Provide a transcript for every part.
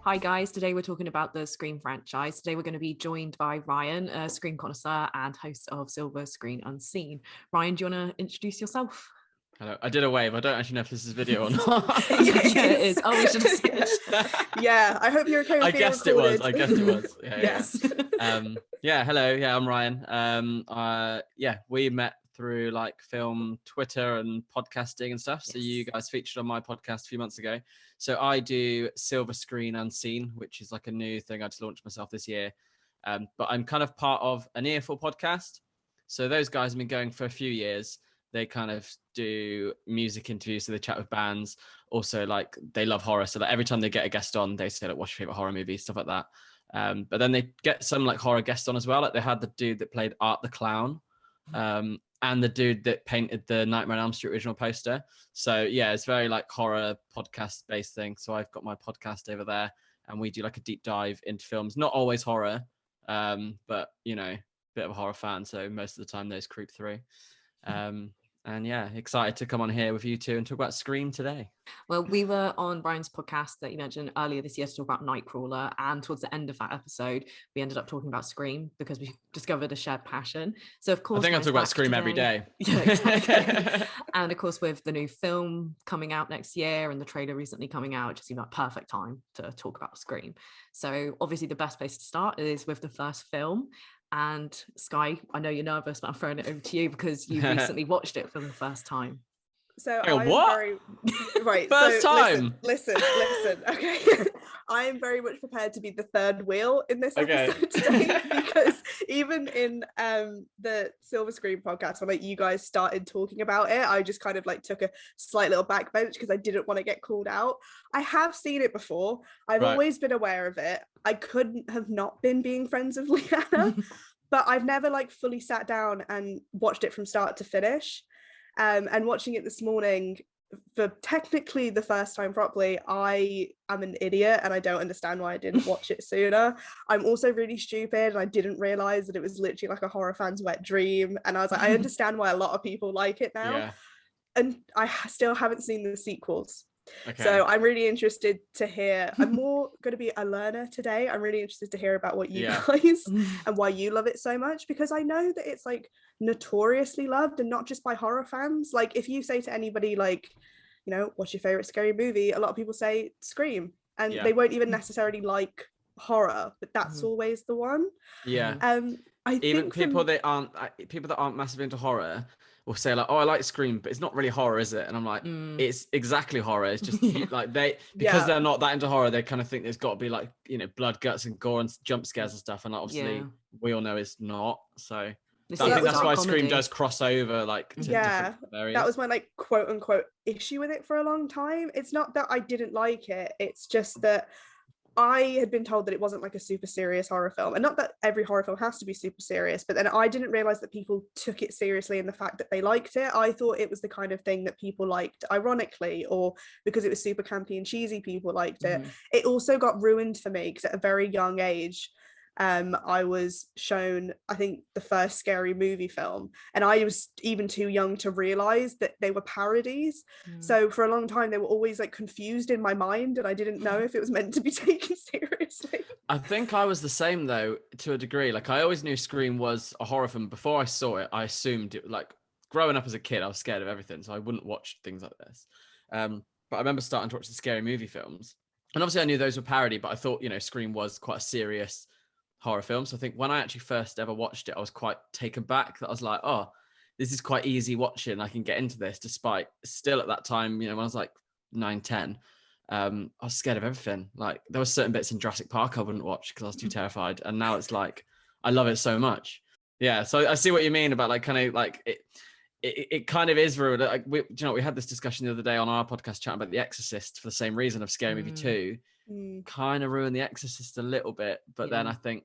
Hi guys, today we're talking about the Scream franchise. Today we're going to be joined by Ryan, a Scream connoisseur and host of Silver Screen Unseen. Ryan, do you want to introduce yourself? Hello. I did a wave. I don't actually know if this is video or not. Yeah, it is. Oh, we should have switched. Yeah, I hope you're okay with being recorded. I guessed it was. Yes. Hello. Yeah, I'm Ryan. We met through like film, Twitter and podcasting and stuff. So you guys featured on my podcast a few months ago. So I do Silver Screen Unseen, which is like a new thing I just launched myself this year. But I'm kind of part of an Earful podcast. So those guys have been going for a few years. They kind of do music interviews, so they chat with bands. Also, like they love horror, so like every time they get a guest on, they say like, "What's your favorite horror movie?" Stuff like that. But then they get some like horror guests on as well. Like they had the dude that played Art the Clown, and the dude that painted the Nightmare on Elm Street original poster. So yeah, it's very like horror podcast based thing. So I've got my podcast over there, and we do like a deep dive into films. Not always horror, but you know, bit of a horror fan, so most of the time those creep through. And yeah, excited to come on here with you two and talk about Scream today. Well, we were on Brian's podcast that you mentioned earlier this year to talk about Nightcrawler, and towards the end of that episode, we ended up talking about Scream because we discovered a shared passion. So of course, I think I talk about Scream today. Every day. Yeah, exactly. And of course, with the new film coming out next year and the trailer recently coming out, it just seemed like perfect time to talk about Scream. So obviously, the best place to start is with the first film. And Skye, I know you're nervous, but I'm throwing it over to you because you recently watched it for the first time. So right. First time. Listen. Okay, I am very much prepared to be the third wheel in this episode today because even in the Silver Screen podcast, when like you guys started talking about it, I just kind of like took a slight little backbench because I didn't want to get called out. I have seen it before. I've always been aware of it. I couldn't have not been being friends with Lyanna, but I've never like fully sat down and watched it from start to finish. And watching it this morning for technically the first time properly, I am an idiot and I don't understand why I didn't watch it sooner. I'm also really stupid and I didn't realize that it was literally like a horror fan's wet dream. And I was like, I understand why a lot of people like it now. Yeah. And I still haven't seen the sequels. Okay. So I'm really interested to hear. I'm more going to be a learner today. I'm really interested to hear about what you guys and why you love it so much, because I know that it's like notoriously loved and not just by horror fans. Like if you say to anybody like, you know, what's your favorite scary movie, a lot of people say Scream, and they won't even necessarily like horror, but that's always the one. I even think people that aren't massively into horror will say like, oh, I like Scream, but it's not really horror, is it? And I'm like, it's exactly horror. It's just like because they're not that into horror, they kind of think there's got to be like, you know, blood, guts and gore and jump scares and stuff. And obviously we all know it's not. So I think that's why Scream does cross over like to different areas. That was my like quote unquote issue with it for a long time. It's not that I didn't like it. It's just that I had been told that it wasn't like a super serious horror film, and not that every horror film has to be super serious, but then I didn't realize that people took it seriously in the fact that they liked it. I thought it was the kind of thing that people liked ironically, or because it was super campy and cheesy, people liked it. It also got ruined for me because at a very young age, I was shown, I think, the first Scary Movie film, and I was even too young to realize that they were parodies. So for a long time they were always like confused in my mind, and I didn't know if it was meant to be taken seriously. I think I was the same though, to a degree. Like I always knew Scream was a horror film. Before I saw it, I assumed it, like growing up as a kid, I was scared of everything, so I wouldn't watch things like this. But I remember starting to watch the Scary Movie films, and obviously I knew those were parody, but I thought, you know, Scream was quite a serious horror film. So I think when I actually first ever watched it, I was quite taken back. That I was like, oh, this is quite easy watching. I can get into this, despite still at that time, you know, when I was like 9, 10, I was scared of everything. Like there were certain bits in Jurassic Park I wouldn't watch because I was too terrified. And now it's like, I love it so much. Yeah. So I see what you mean about like, kind of like it kind of is ruined. Like we had this discussion the other day on our podcast chatting about The Exorcist for the same reason of Scary Movie 2. Kind of ruined The Exorcist a little bit, but then I think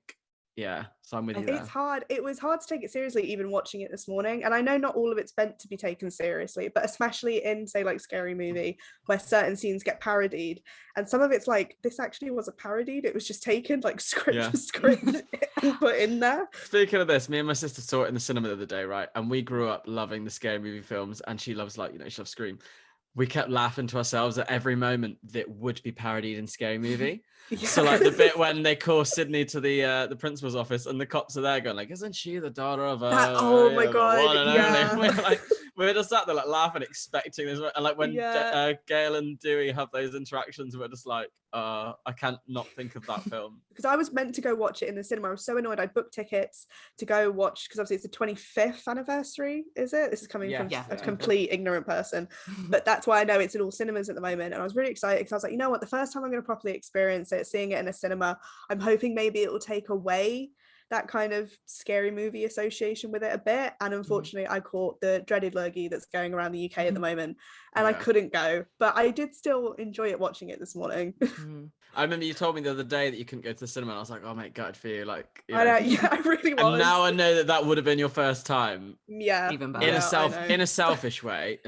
so I'm with you there. It's hard. It was hard to take it seriously even watching it this morning, and I know not all of it's meant to be taken seriously, but especially in say like Scary Movie where certain scenes get parodied, and some of it's like, this actually wasn't parodied, it was just taken like script for script and put in there. Speaking of this, me and my sister saw it in the cinema the other day, right? And we grew up loving the Scary Movie films, and she loves, like, you know, she loves Scream. we kept laughing to ourselves at every moment that would be parodied in Scary Movie. Yeah. So like the bit when they call Sydney to the principal's office and the cops are there going like, isn't she the daughter of oh my the God, one and yeah. only? We're just sat there like laughing, expecting this, and like when Gail and Dewey have those interactions, we're just like, I can't not think of that film. Because I was meant to go watch it in the cinema. I was so annoyed. I booked tickets to go watch, because obviously it's the 25th anniversary, is it? This is coming from a complete ignorant person, but that's why I know it's in all cinemas at the moment. And I was really excited because I was like, you know what, the first time I'm going to properly experience it, seeing it in a cinema, I'm hoping maybe it will take away that kind of Scary Movie association with it a bit. And unfortunately I caught the dreaded lurgy that's going around the UK at the moment, and I couldn't go, but I did still enjoy it watching it this morning. I remember you told me the other day that you couldn't go to the cinema, and I was like, oh mate, gutted for you. Like, I know, yeah, I really was. And now I know that would have been your first time. Yeah, even better. In a selfish way,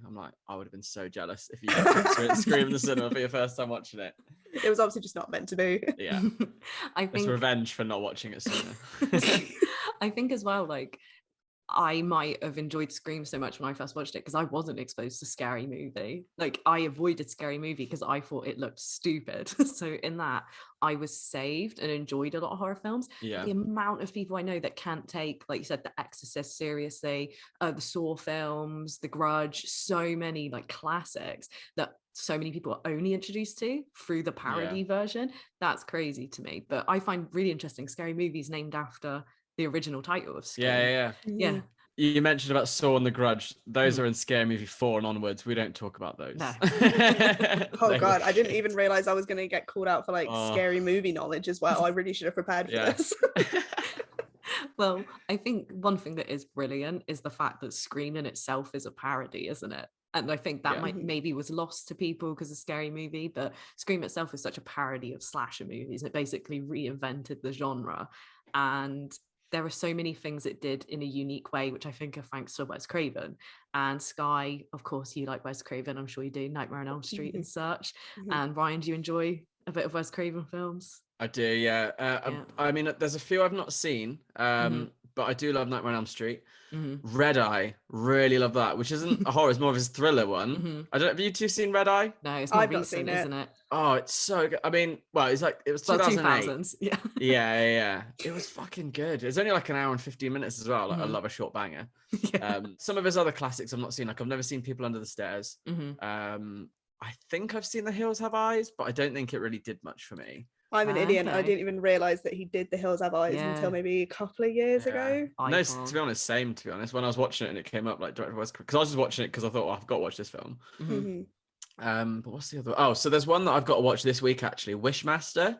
I'm like, I would have been so jealous if you got to scream in the cinema for your first time watching it. It was obviously just not meant to be. Yeah, I think it's revenge for not watching it sooner. I think as well, like, I might have enjoyed Scream so much when I first watched it because I wasn't exposed to Scary Movie. Like, I avoided Scary Movie because I thought it looked stupid. So in that, I was saved and enjoyed a lot of horror films. Yeah. The amount of people I know that can't take, like you said, The Exorcist seriously, the Saw films, The Grudge, so many like classics that so many people are only introduced to through the parody version. That's crazy to me. But I find really interesting Scary Movies named after the original title of Scream. Yeah. You mentioned about Saw and The Grudge. Those are in Scary Movie 4 and onwards. We don't talk about those. No. Oh God, I didn't even realize I was going to get called out for like Scary Movie knowledge as well. I really should have prepared for this. Well, I think one thing that is brilliant is the fact that Scream in itself is a parody, isn't it? And I think that maybe was lost to people because of Scary Movie, but Scream itself is such a parody of slasher movies. It basically reinvented the genre, and there are so many things it did in a unique way, which I think are thanks to Wes Craven. And Skye, of course, you like Wes Craven. I'm sure you do. Nightmare on Elm Street and such. And Ryan, do you enjoy a bit of Wes Craven films? I do, yeah. I mean, there's a few I've not seen, but I do love Nightmare on Elm Street. Red Eye, really love that, which isn't a horror, it's more of a thriller one. I don't know, have you two seen Red Eye? No, it's more recent, isn't it? Oh, it's so good. I mean, well, it was 2008. 2000s, yeah. It was fucking good. It's only like an hour and 15 minutes as well. Like, I love a short banger. Some of his other classics I've not seen. Like, I've never seen People Under the Stairs. I think I've seen The Hills Have Eyes, but I don't think it really did much for me. I'm an idiot. I didn't even realize that he did The Hills Have Eyes until maybe a couple of years ago. No, to be honest, same. To be honest, when I was watching it and it came up like director Wes, because I was just watching it because I thought, I've got to watch this film. But what's the other? Oh, so there's one that I've got to watch this week actually. Wishmaster.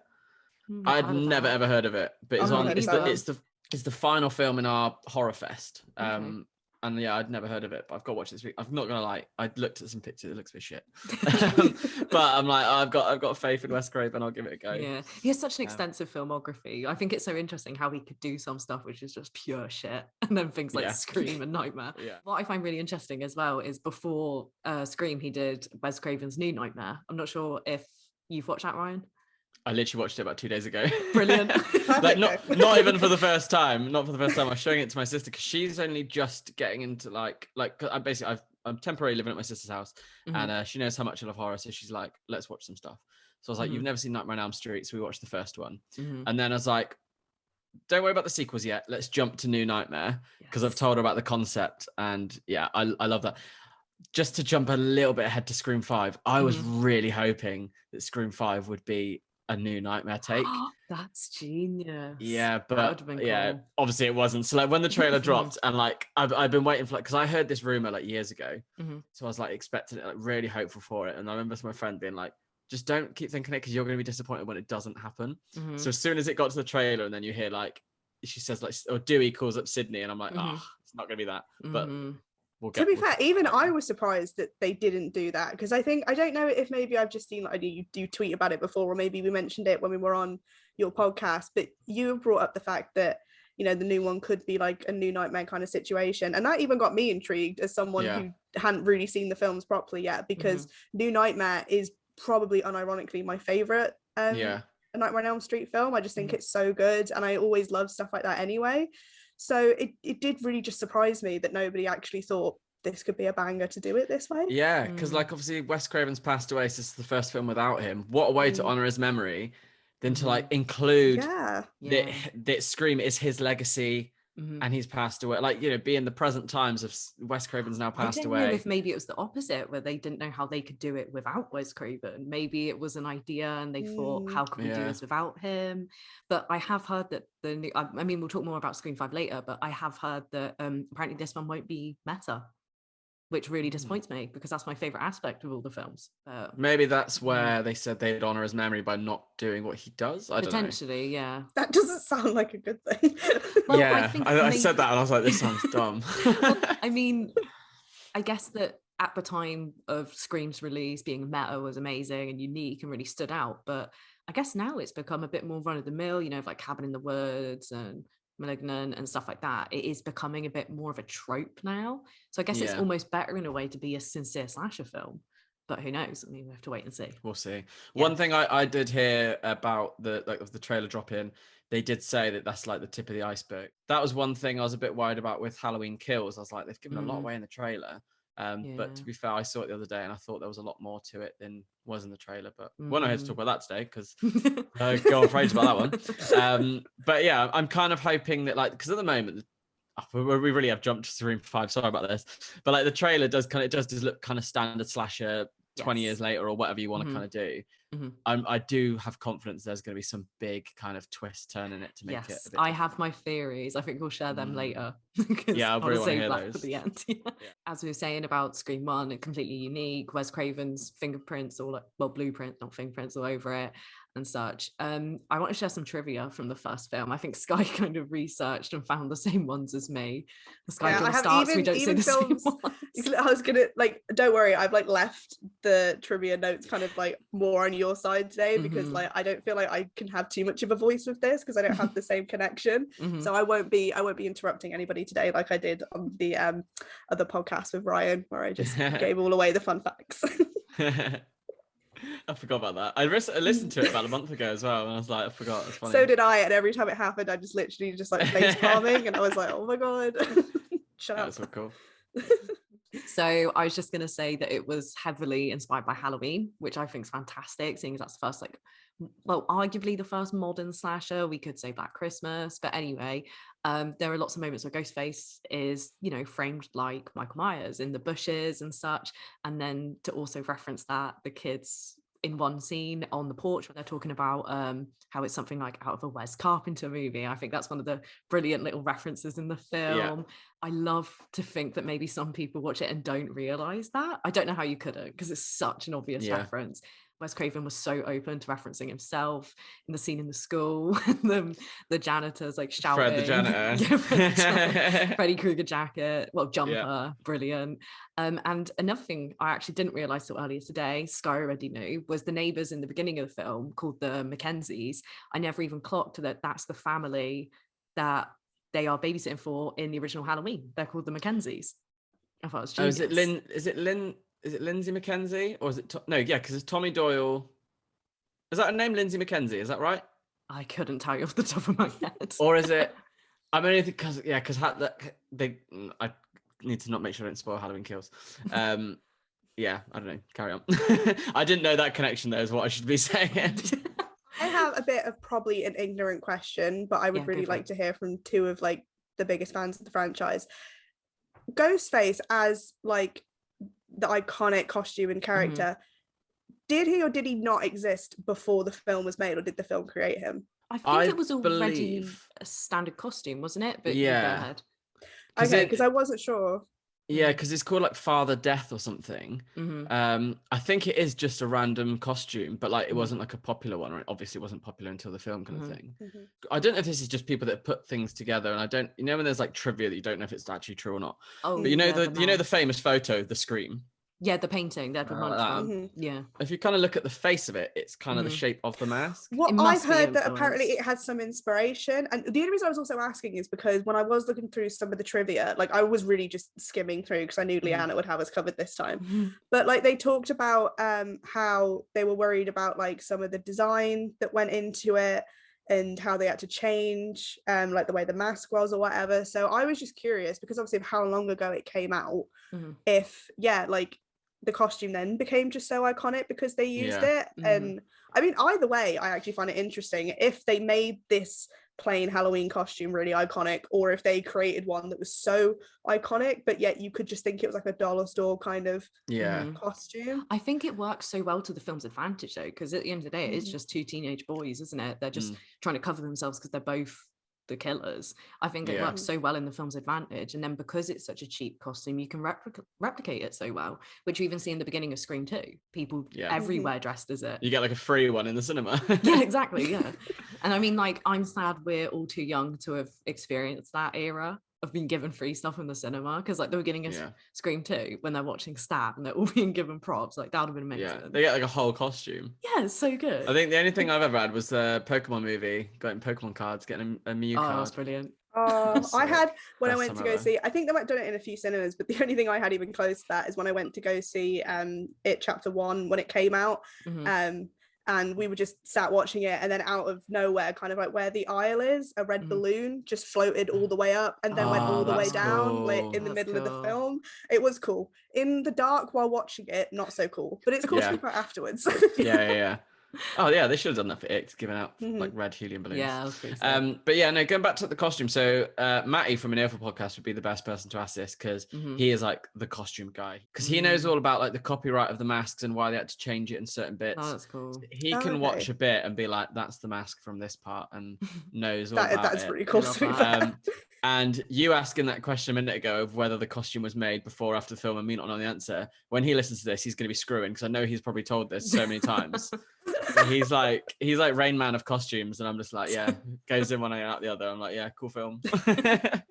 I'd never ever heard of it, but it's on. It's the final film in our horror fest. And yeah, I'd never heard of it, but I've got to watch it this week. I'm not gonna lie, I looked at some pictures, it looks a bit shit. But I'm like, I've got faith in Wes Craven, I'll give it a go. Yeah, he has such an extensive filmography. I think it's so interesting how he could do some stuff which is just pure shit, and then things like Scream and Nightmare. What I find really interesting as well is before Scream, he did Wes Craven's New Nightmare. I'm not sure if you've watched that, Ryan. I literally watched it about 2 days ago. Brilliant. Like not even for the first time. Not for the first time. I was showing it to my sister because she's only just getting into like I'm temporarily living at my sister's house, and she knows how much I love horror. So she's like, let's watch some stuff. So I was like, you've never seen Nightmare on Elm Street, so we watched the first one, and then I was like, don't worry about the sequels yet. Let's jump to New Nightmare because I've told her about the concept, and yeah, I love that. Just to jump a little bit ahead to Scream 5, I was really hoping that Scream 5 would be a New Nightmare take. That's genius. Yeah, but obviously it wasn't. So like when the trailer dropped, and like I've been waiting for because I heard this rumor like years ago, so I was like expecting it, like really hopeful for it. And I remember my friend being like, just don't keep thinking it because you're going to be disappointed when it doesn't happen. So as soon as it got to the trailer, and then you hear like she says like, or Dewey calls up Sydney, and I'm like, it's not going to be that. But to be fair, even I was surprised that they didn't do that, because I don't know if maybe I've just seen like you tweet about it before, or maybe we mentioned it when we were on your podcast, but you brought up the fact that, you know, the new one could be like a New Nightmare kind of situation, and that even got me intrigued as someone who hadn't really seen the films properly yet, because New Nightmare is probably unironically my favorite Nightmare on Elm Street film. I just think it's so good, and I always love stuff like that anyway. So it did really just surprise me that nobody actually thought this could be a banger to do it this way. Yeah, because like obviously Wes Craven's passed away, so this is the first film without him. What a way to honor his memory than to like include that Scream is his legacy and he's passed away. Like, you know, be in the present times of Wes Craven's now passed I don't away. know if maybe it was the opposite, where they didn't know how they could do it without Wes Craven. Maybe it was an idea and they thought, how could we do this without him? But I have heard that the new, I mean, we'll talk more about Scream 5 later, but I have heard that apparently this one won't be meta, which really disappoints me because that's my favorite aspect of all the films. Maybe that's where they said they'd honor his memory by not doing what he does. I don't know. Potentially, yeah. That doesn't sound like a good thing. Well, yeah, I said that and I was like, this sounds dumb. Well, I mean, I guess that at the time of Scream's release, being meta was amazing and unique and really stood out. But I guess now it's become a bit more run of the mill, you know, like Cabin in the Woods and Malignant and stuff like that. It is becoming a bit more of a trope now, so I guess it's almost better in a way to be a sincere slasher film, but who knows? I mean, we have to wait and see. We'll see. One thing I did hear about the trailer drop in, they did say that that's like the tip of the iceberg. That was one thing I was a bit worried about with Halloween Kills. I was like, they've given a lot away in the trailer. But to be fair, I saw it the other day and I thought there was a lot more to it than was in the trailer. But we're not here to talk about that today because go on phrase about that one. But yeah, I'm kind of hoping that, like, because at the moment we really have jumped to Scream 5. Sorry about this, but like the trailer does look kind of standard slasher 20 years later or whatever you want to kind of do. I do have confidence there's going to be some big kind of twist turn in it to make it a bit I have my theories. I think we'll share them later. Yeah, I really want to hear those for the end. As we were saying about Scream 1, it's completely unique. Wes Craven's fingerprints, blueprint, not fingerprints, all over it and such. I want to share some trivia from the first film. I think Skye kind of researched and found the same ones as me. The Skye film starts, we don't see the same ones. I was gonna, like, don't worry, I've like left the trivia notes kind of like more on your side today because like I don't feel like I can have too much of a voice with this because I don't have the same connection. So I won't be interrupting anybody today like I did on the other podcast with Ryan where I just gave all away the fun facts. I forgot about that. I listened to it about a month ago as well, and I was like, I forgot. It's funny. So did I, and every time it happened, I just literally just like face palming, and I was like, oh my god, shut up. That's so cool. So I was just going to say that it was heavily inspired by Halloween, which I think is fantastic, seeing as that's the first, like, well, arguably the first modern slasher. We could say Black Christmas, but anyway, there are lots of moments where Ghostface is, you know, framed like Michael Myers in the bushes and such. And then to also reference that, the kids in one scene on the porch when they're talking about how it's something like out of a Wes Carpenter movie. I think that's one of the brilliant little references in the film. Yeah. I love to think that maybe some people watch it and don't realize that. I don't know how you couldn't, because it's such an obvious reference. Wes Craven was so open to referencing himself in the scene in the school, the janitors like shouting. Fred the janitor. Freddy Krueger jacket, jumper, brilliant. And another thing I actually didn't realise till earlier today, Skye already knew, was the neighbours in the beginning of the film called the Mackenzies. I never even clocked that that's the family that they are babysitting for in the original Halloween. They're called the Mackenzies. I thought it was genius. Is it Lindsay McKenzie or is it because it's Tommy Doyle. Is that a name, Lindsay McKenzie? Is that right? I couldn't tell you off the top of my head. Or is it? I mean, because I need to not make sure I don't spoil Halloween Kills. I don't know. Carry on. I didn't know that connection. There is what I should be saying. I have a bit of probably an ignorant question, but I would really like to hear from two of like the biggest fans of the franchise. Ghostface as like the iconic costume and character, did he or did he not exist before the film was made, or did the film create him? I think it was already a standard costume, wasn't it? But yeah, go ahead. Okay, because I wasn't sure. Yeah, because it's called like Father Death or something. I think it is just a random costume, but like it wasn't like a popular one, or obviously it wasn't popular until the film kind of thing. I don't know if this is just people that put things together, and I don't, you know, when there's like trivia that you don't know if it's actually true or not. But you know the famous photo, the Scream. Yeah, the painting, that one. Yeah. If you kind of look at the face of it, it's kind of the shape of the mask. Well, I've heard that apparently it had some inspiration. And the only reason I was also asking is because when I was looking through some of the trivia, like I was really just skimming through because I knew Lyanna would have us covered this time. But like they talked about how they were worried about like some of the design that went into it and how they had to change like the way the mask was or whatever. So I was just curious, because obviously of how long ago it came out, if like the costume then became just so iconic because they used it. And I mean, either way, I actually find it interesting if they made this plain Halloween costume really iconic, or if they created one that was so iconic but yet you could just think it was like a dollar store kind of costume. I think it works so well to the film's advantage though, because at the end of the day it's just two teenage boys, isn't it? They're just trying to cover themselves because they're both the killers. I think it works so well in the film's advantage, and then because it's such a cheap costume, you can replicate it so well, which you even see in the beginning of Scream 2. People everywhere dressed as it. You get like a free one in the cinema. Yeah, exactly. Yeah. And I mean, like, I'm sad we're all too young to have experienced that era of being given free stuff in the cinema, because like the beginning of Scream 2, when they're watching Stab and they're all being given props, like that would have been amazing. Yeah, they get like a whole costume. Yeah, it's so good. I think the only thing I've ever had was the Pokemon movie, getting Pokemon cards, getting a Mew card. That's brilliant. I had, when I went to go see, I think they might have done it in a few cinemas, but the only thing I had even close to that is when I went to go see It Chapter 1 when it came out. And we were just sat watching it, and then out of nowhere, kind of like where the aisle is, a red balloon just floated all the way up and then went all the way down, like in the middle of the film. It was cool. In the dark while watching it, not so cool, but it's cool to think about afterwards. Yeah. Oh yeah, they should have done that for it, giving out like red helium balloons. Yeah, that's pretty sick. But yeah, no, going back to the costume. So Matty from an Earful podcast would be the best person to ask this, because he is like the costume guy, because he knows all about like the copyright of the masks and why they had to change it in certain bits. Oh, that's cool. So he can watch a bit and be like, that's the mask from this part, and knows all about that's it. really cool. And you asking that question a minute ago of whether the costume was made before or after the film and me not knowing the answer, when he listens to this, he's going to be screwing, because I know he's probably told this so many times. He's like Rain Man of costumes, and I'm just like, yeah, goes in one eye out the other. I'm like, yeah, cool film. Thought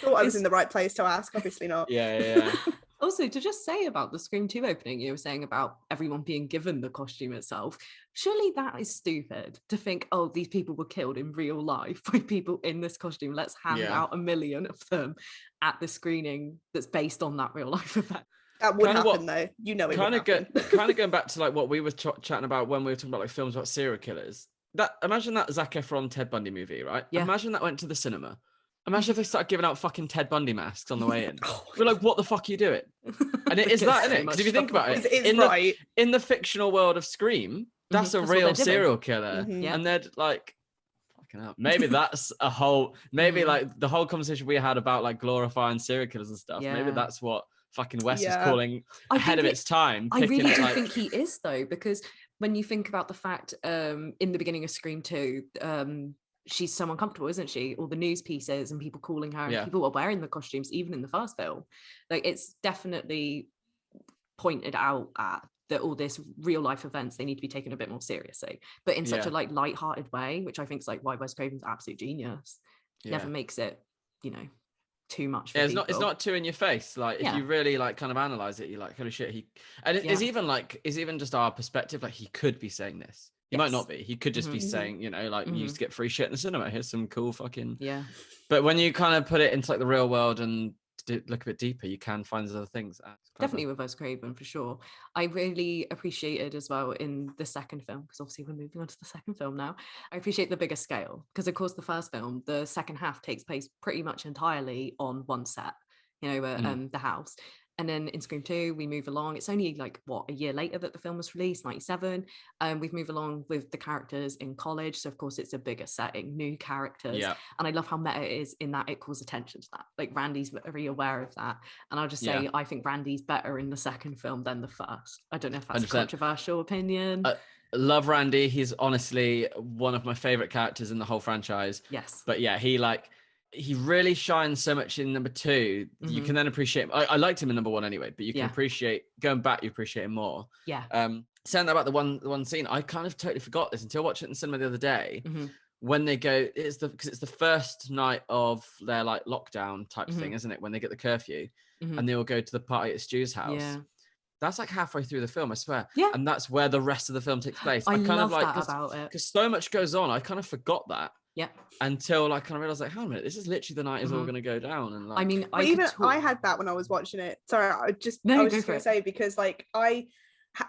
I was in the right place to ask, obviously not. Yeah. Also, to just say about the Scream 2 opening, you were saying about everyone being given the costume itself. Surely that is stupid to think, oh, these people were killed in real life by people in this costume. Let's hand out 1 million of them at the screening that's based on that real life event. That would happen though. You know it would happen. Kind of going back to like what we were chatting about when we were talking about like films about serial killers. Imagine that Zac Efron Ted Bundy movie, right? Yeah. Imagine that went to the cinema. Imagine if they started giving out fucking Ted Bundy masks on the way in. We're like, what the fuck are you doing? And it is that, isn't it? Because if you think about it, in the fictional world of Scream, that's a real serial killer. And they're like, fucking hell. Maybe that's a whole, like the whole conversation we had about like glorifying serial killers and stuff. Maybe that's what fucking West is calling ahead of its time. I really do think he is though, because when you think about the fact in the beginning of Scream 2, she's so uncomfortable, isn't she? All the news pieces and people calling her, and people are wearing the costumes even in the first film. Like, it's definitely pointed out at that all this real life events, they need to be taken a bit more seriously, but in such a like light-hearted way, which I think is like why Wes Craven's absolute genius. Never makes it, too much for people. It's not too in your face. Like if you really like kind of analyze it, you're like, holy shit, it's even just our perspective, like he could be saying this. He might not be. He could just be saying, like, you used to get free shit in the cinema. Here's some cool fucking... Yeah. But when you kind of put it into, like, the real world and look a bit deeper, you can find those other things. Definitely with Wes Craven, for sure. I really appreciated as well in the second film, because obviously we're moving on to the second film now. I appreciate the bigger scale, because, of course, the first film, the second half takes place pretty much entirely on one set, the house. And then in Scream 2, we move along. It's only like, a year later that the film was released, 97. We've moved along with the characters in college. So, of course, it's a bigger setting, new characters. Yeah. And I love how meta it is in that it calls attention to that. Like, Randy's very aware of that. And I'll just say, I think Randy's better in the second film than the first. I don't know if that's 100%. A controversial opinion. Love Randy. He's honestly one of my favorite characters in the whole franchise. Yes. But yeah, he really shines so much in number 2. You can then appreciate I liked him in number 1 anyway, but you can appreciate going back, you appreciate him more. Saying that about the one scene, I kind of totally forgot this until I watched it in the cinema the other day. When they go, because it's the first night of their like lockdown type thing, isn't it, when they get the curfew and they all go to the party at Stu's house. That's like halfway through the film, I swear. And that's where the rest of the film takes place. I kind love of like that about it, because so much goes on. I kind of forgot that. Yeah. Until I kind of realized, like, hang on a minute, this is literally the night is all going to go down. And like, I mean, I had that when I was watching it. Sorry, I was just going to say, because like I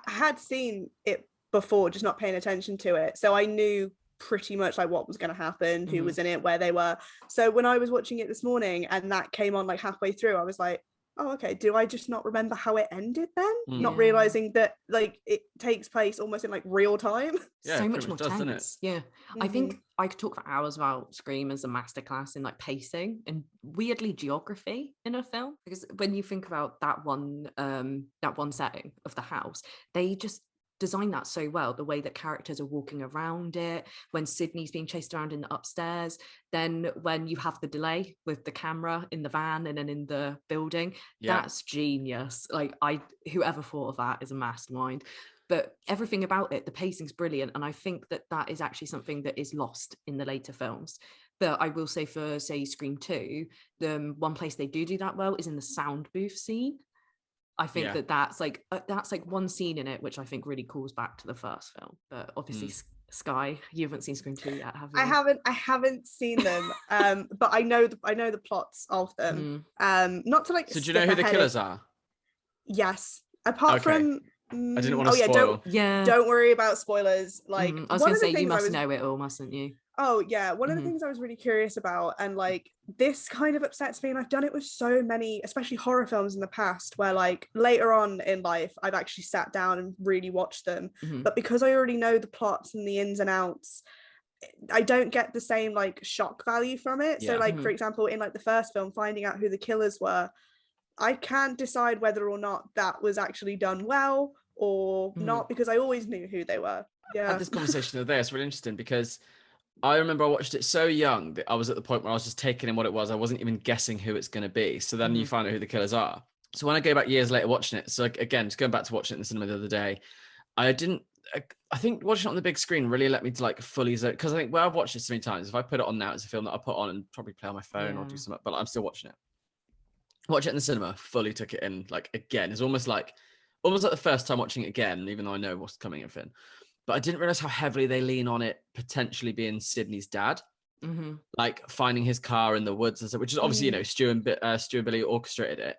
had seen it before, just not paying attention to it. So I knew pretty much like what was going to happen, who was in it, where they were. So when I was watching it this morning and that came on like halfway through, I was like, oh, okay, do I just not remember how it ended then? Not realizing that like it takes place almost in like real time. Yeah, so much more tense. Yeah. I think I could talk for hours about Scream as a masterclass in like pacing and weirdly geography in a film, because when you think about that one setting of the house, they just design that so well, the way that characters are walking around it, when Sydney's being chased around in the upstairs, then when you have the delay with the camera in the van and then in the building, that's genius. Like whoever thought of that is a mastermind. But everything about it, the pacing's brilliant, and I think that is actually something that is lost in the later films. But I will say for, say, Scream 2, the one place they do that well is in the sound booth scene. I think that's like one scene in it which I think really calls back to the first film. But obviously, Skye, you haven't seen Scream 2 yet, have you? I haven't seen them, but I know the plots of them. Not to like. So do you know who the killers are? Yes, apart from. I didn't want to spoil. Don't worry about spoilers. Like I was going to say, you must know it all, mustn't you? Oh yeah, one of the things I was really curious about, and like this kind of upsets me, and I've done it with so many, especially horror films in the past, where like later on in life I've actually sat down and really watched them, but because I already know the plots and the ins and outs, I don't get the same like shock value from it. So like for example, in like the first film, finding out who the killers were, I can't decide whether or not that was actually done well or not, because I always knew who they were. I had this conversation the other day. It's really interesting because I remember I watched it so young that I was at the point where I was just taking in what it was. I wasn't even guessing who it's going to be. So then you find out who the killers are. So when I go back years later watching it, so like, again, just going back to watching it in the cinema the other day, I think watching it on the big screen really let me to like fully zone, because I think I've watched it so many times. If I put it on now, it's a film that I put on and probably play on my phone or do something, but I'm still watching it. Watch it in the cinema, fully took it in, like again. It's almost like the first time watching it again, even though I know what's coming in. But I didn't realize how heavily they lean on it potentially being Sydney's dad, like finding his car in the woods and stuff, which is obviously, you know, Stu and Billy orchestrated it.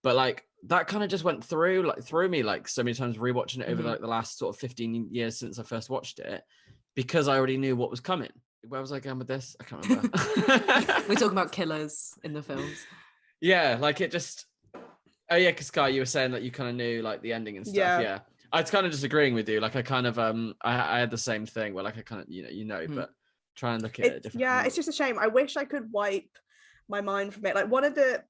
But like that kind of just went through me like so many times, rewatching it over like the last sort of 15 years since I first watched it, because I already knew what was coming. Where was I going with this? I can't remember. We're talking about killers in the films. Yeah, like it just. Oh yeah, because Skye, you were saying that you kind of knew like the ending and stuff. Yeah. I was kind of just agreeing with you. Like I kind of I had the same thing where like I kind of but try and look at it differently. Yeah, it's just a shame. I wish I could wipe my mind from it. Like one of the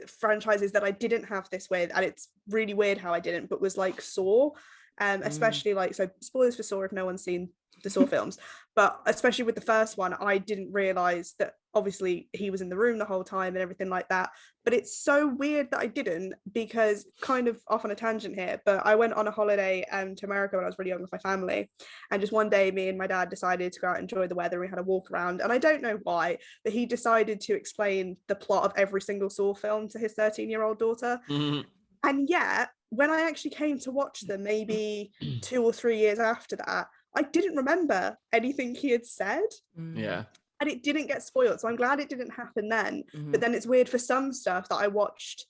franchises that I didn't have this with, and it's really weird how I didn't, but was like Saw, especially like, so spoilers for Saw if no one's seen the Saw films, but especially with the first one, I didn't realize that obviously he was in the room the whole time and everything like that. But it's so weird that I didn't, because kind of off on a tangent here, but I went on a holiday to America when I was really young with my family, and just one day me and my dad decided to go out and enjoy the weather. We had a walk around, and I don't know why, but he decided to explain the plot of every single Saw film to his 13-year-old daughter. And yet when I actually came to watch them maybe 2 or 3 years after that, I didn't remember anything he had said. Yeah. And it didn't get spoiled. So I'm glad it didn't happen then. But then it's weird for some stuff that I watched.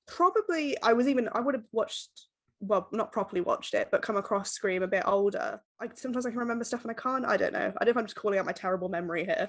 Probably I would have watched, well, not properly watched it, but come across Scream a bit older. Sometimes I can remember stuff and I can't. I don't know. I don't know if I'm just calling out my terrible memory here.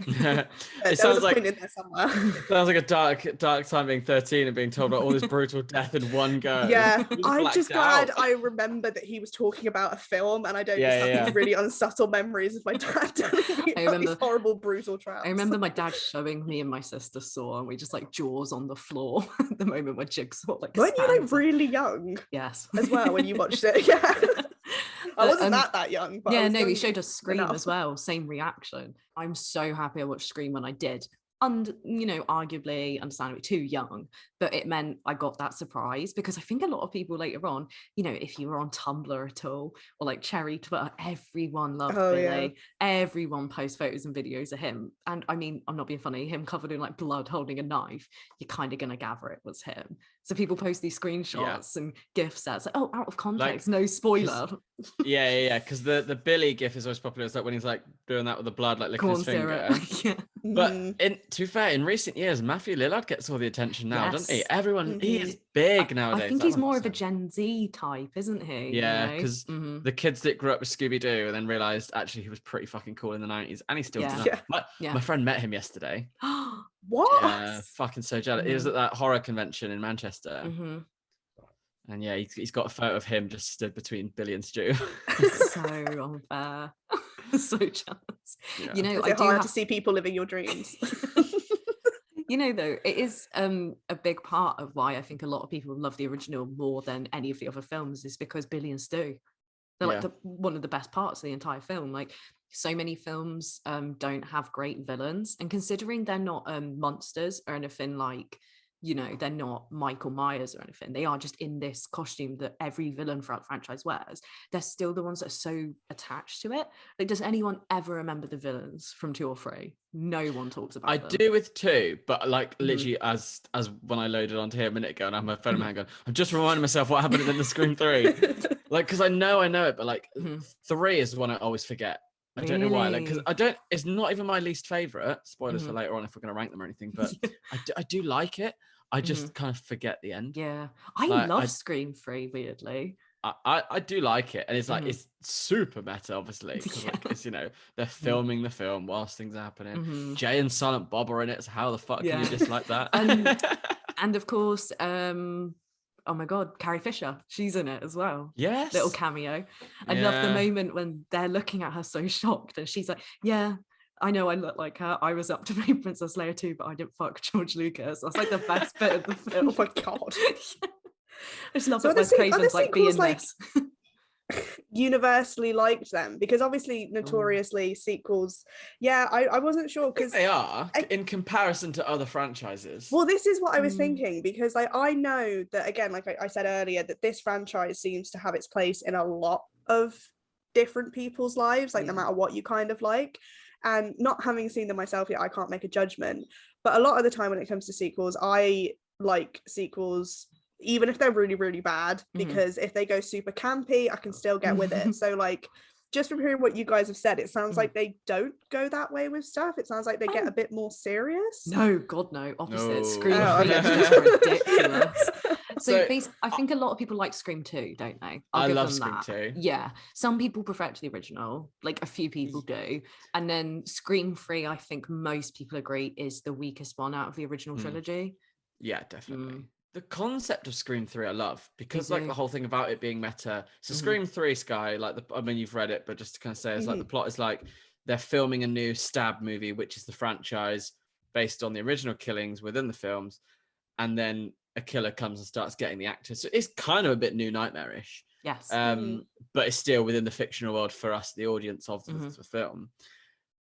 It sounds like in there somewhere. It sounds like a dark time being 13 and being told about all this brutal death in one go. Yeah, I'm just glad I remember that he was talking about a film, and I don't just have these really unsubtle memories of my dad telling me about these horrible, brutal traps. I remember my dad showing me and my sister Saw, and we just like jaws on the floor at the moment where Jigsaw like. Weren't you like really young? Yes. As well when you watched it, yeah. I wasn't that young. But yeah, no, he showed us Scream as well. Same reaction. I'm so happy I watched Scream when I did. And, you know, arguably, understandably, too young, but it meant I got that surprise, because I think a lot of people later on, you know, if you were on Tumblr at all, or like Cherry Twitter, everyone loved Billy. Yeah. Everyone posts photos and videos of him. And I mean, I'm not being funny, him covered in like blood holding a knife, you're kind of going to gather it was him. So people post these screenshots and GIFs that's like, oh, out of context, no spoiler. Yeah. Because the Billy GIF is always popular. It's like when he's like doing that with the blood, like licking Corn his finger. syrup. But to be fair, in recent years, Matthew Lillard gets all the attention now, doesn't he? Everyone, he is big nowadays. I think he's more of a Gen Z type, isn't he? Yeah, because the kids that grew up with Scooby-Doo and then realised actually he was pretty fucking cool in the 90s, and he still does. My friend met him yesterday. What? Yeah, fucking so jealous. He was at that horror convention in Manchester. And yeah, he's got a photo of him just stood between Billy and Stu. So unfair. So jealous. Yeah. You know, it's hard to see people living your dreams. You know, though, it is a big part of why I think a lot of people love the original more than any of the other films is because Billy and Stu. They're like one of the best parts of the entire film. Like, so many films don't have great villains, and considering they're not monsters or anything like, you know, they're not Michael Myers or anything. They are just in this costume that every villain throughout the franchise wears. They're still the ones that are so attached to it. Like, does anyone ever remember the villains from 2 or 3? No one talks about them. I do with 2, but like literally as when I loaded onto here a minute ago and I have my phone in my hand going, I'm just reminding myself what happened in the Scream 3. Like, because I know it, but like 3 is the one I always forget. I don't know why, like, because it's not even my least favorite. Spoilers for later on if we're going to rank them or anything, but I do like it. I just kind of forget the end. Yeah, I love Scream 3, weirdly. I do like it, and it's like it's super meta, obviously, because like it's, you know, they're filming the film whilst things are happening. Jay and Silent Bob are in it, so how the fuck can you dislike that? And of course, oh my god, Carrie Fisher, she's in it as well. Yes, little cameo. I love the moment when they're looking at her so shocked, and she's like, "Yeah, I know I look like her. I was up to make Princess Leia too, but I didn't fuck George Lucas." That's like the best bit of the film. Oh my god. I just love that Wes Craven's like being like universally liked them, because obviously notoriously sequels, I wasn't sure because they are in comparison to other franchises. Well, this is what I was thinking, because like I know that, again, like I said earlier, that this franchise seems to have its place in a lot of different people's lives, like no matter what you kind of like. And not having seen them myself yet, I can't make a judgment. But a lot of the time when it comes to sequels, I like sequels even if they're really, really bad, because if they go super campy, I can still get with it. So like, just from hearing what you guys have said, it sounds like they don't go that way with stuff. It sounds like they get a bit more serious. No, God, no. Opposite. No. Scream 3 is just ridiculous. So I think a lot of people like Scream 2, don't they? I love Scream 2. Yeah. Some people prefer it to the original, like a few people do. And then Scream 3, I think most people agree, is the weakest one out of the original trilogy. Yeah, definitely. The concept of Scream 3 I love, because like the whole thing about it being meta. So Scream 3, Skye, like I mean you've read it, but just to kind of say, it's like the plot is like they're filming a new Stab movie, which is the franchise based on the original killings within the films, and then a killer comes and starts getting the actors. So it's kind of a bit New Nightmare-ish. Yes. But it's still within the fictional world for us, the audience of the film.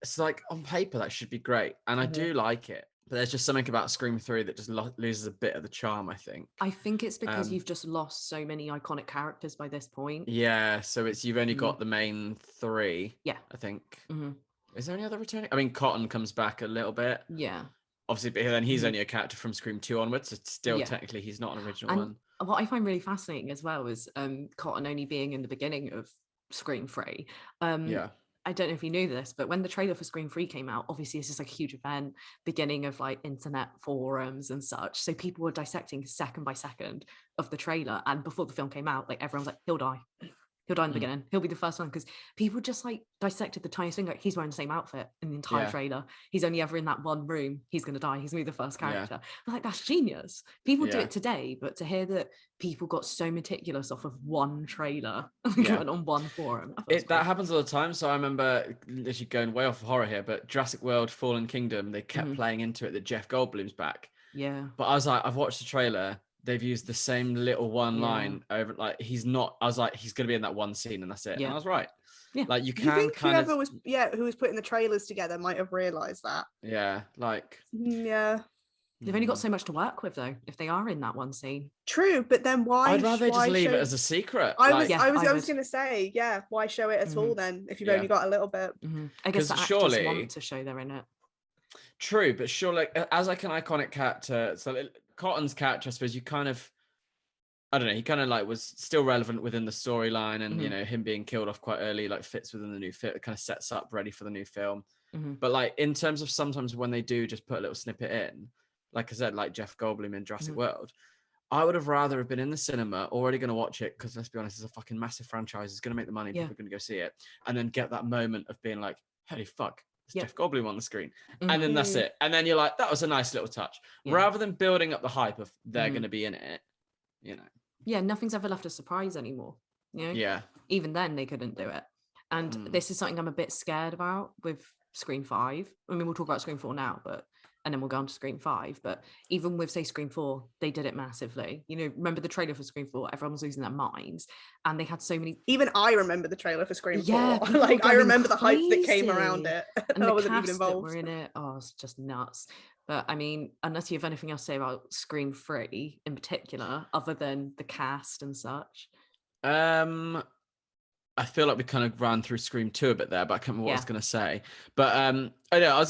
It's like on paper that should be great, and I do like it. But there's just something about Scream 3 that just loses a bit of the charm, I think. I think it's because you've just lost so many iconic characters by this point. Yeah, so you've only got the main 3, yeah, I think. Is there any other returning? I mean, Cotton comes back a little bit. Yeah. Obviously, but then he's only a character from Scream 2 onwards, so still technically he's not an original one. What I find really fascinating as well is Cotton only being in the beginning of Scream 3. I don't know if you knew this, but when the trailer for Scream 3 came out, obviously this is like a huge event, beginning of like internet forums and such. So people were dissecting second by second of the trailer. And before the film came out, like everyone's like, he'll die. He'll die in the beginning. He'll be the first one, because people just like dissected the tiniest thing. Like, he's wearing the same outfit in the entire trailer. He's only ever in that one room. He's going to die. He's going to be the first character. But like, that's genius. People do it today, but to hear that people got so meticulous off of one trailer on one forum. That happens all the time. So I remember, literally going way off of horror here, but Jurassic World Fallen Kingdom, they kept playing into it that Jeff Goldblum's back. Yeah. But I was like, I've watched the trailer. They've used the same little one line over, like, he's not, I was like, he's going to be in that one scene and that's it. And I was right. Yeah. Like, you think whoever was who was putting the trailers together might have realized that. Yeah. Like. Yeah. They've only got so much to work with, though, if they are in that one scene. True, but then why? I'd rather just leave it as a secret. I was going to say, why show it at all then, if you've only got a little bit? I guess the actors want to show they're in it. True, but surely, as like an iconic character, so Cotton's character, I suppose you kind of, I don't know, he kind of like was still relevant within the storyline, and you know, him being killed off quite early like fits within the new film. It kind of sets up ready for the new film. But like in terms of sometimes when they do just put a little snippet in, like I said, like Jeff Goldblum in Jurassic World, I would have rather have been in the cinema already going to watch it, because let's be honest, it's a fucking massive franchise. It's going to make the money. People are going to go see it, and then get that moment of being like, holy fuck, it's Jeff Goldblum on the screen, and then that's it. And then you're like, that was a nice little touch, rather than building up the hype of they're going to be in it, you know. Yeah, nothing's ever left a surprise anymore, you know. Yeah, even then they couldn't do it, and this is something I'm a bit scared about with Scream 5. I mean, we'll talk about Scream 4 now, and then we'll go on to Scream 5. But even with, say, Scream 4, they did it massively. You know, remember the trailer for Scream 4? Everyone was losing their minds, and they had so many. Even I remember the trailer for Scream 4. People Like, I remember the hype that crazy. came around it, and I the wasn't cast even that involved. were in it. Oh, it's just nuts. But I mean, unless you have anything else to say about Scream 3 in particular, other than the cast and such. I feel like we kind of ran through Scream 2 a bit there, but I can't remember what I was going to say. But I know,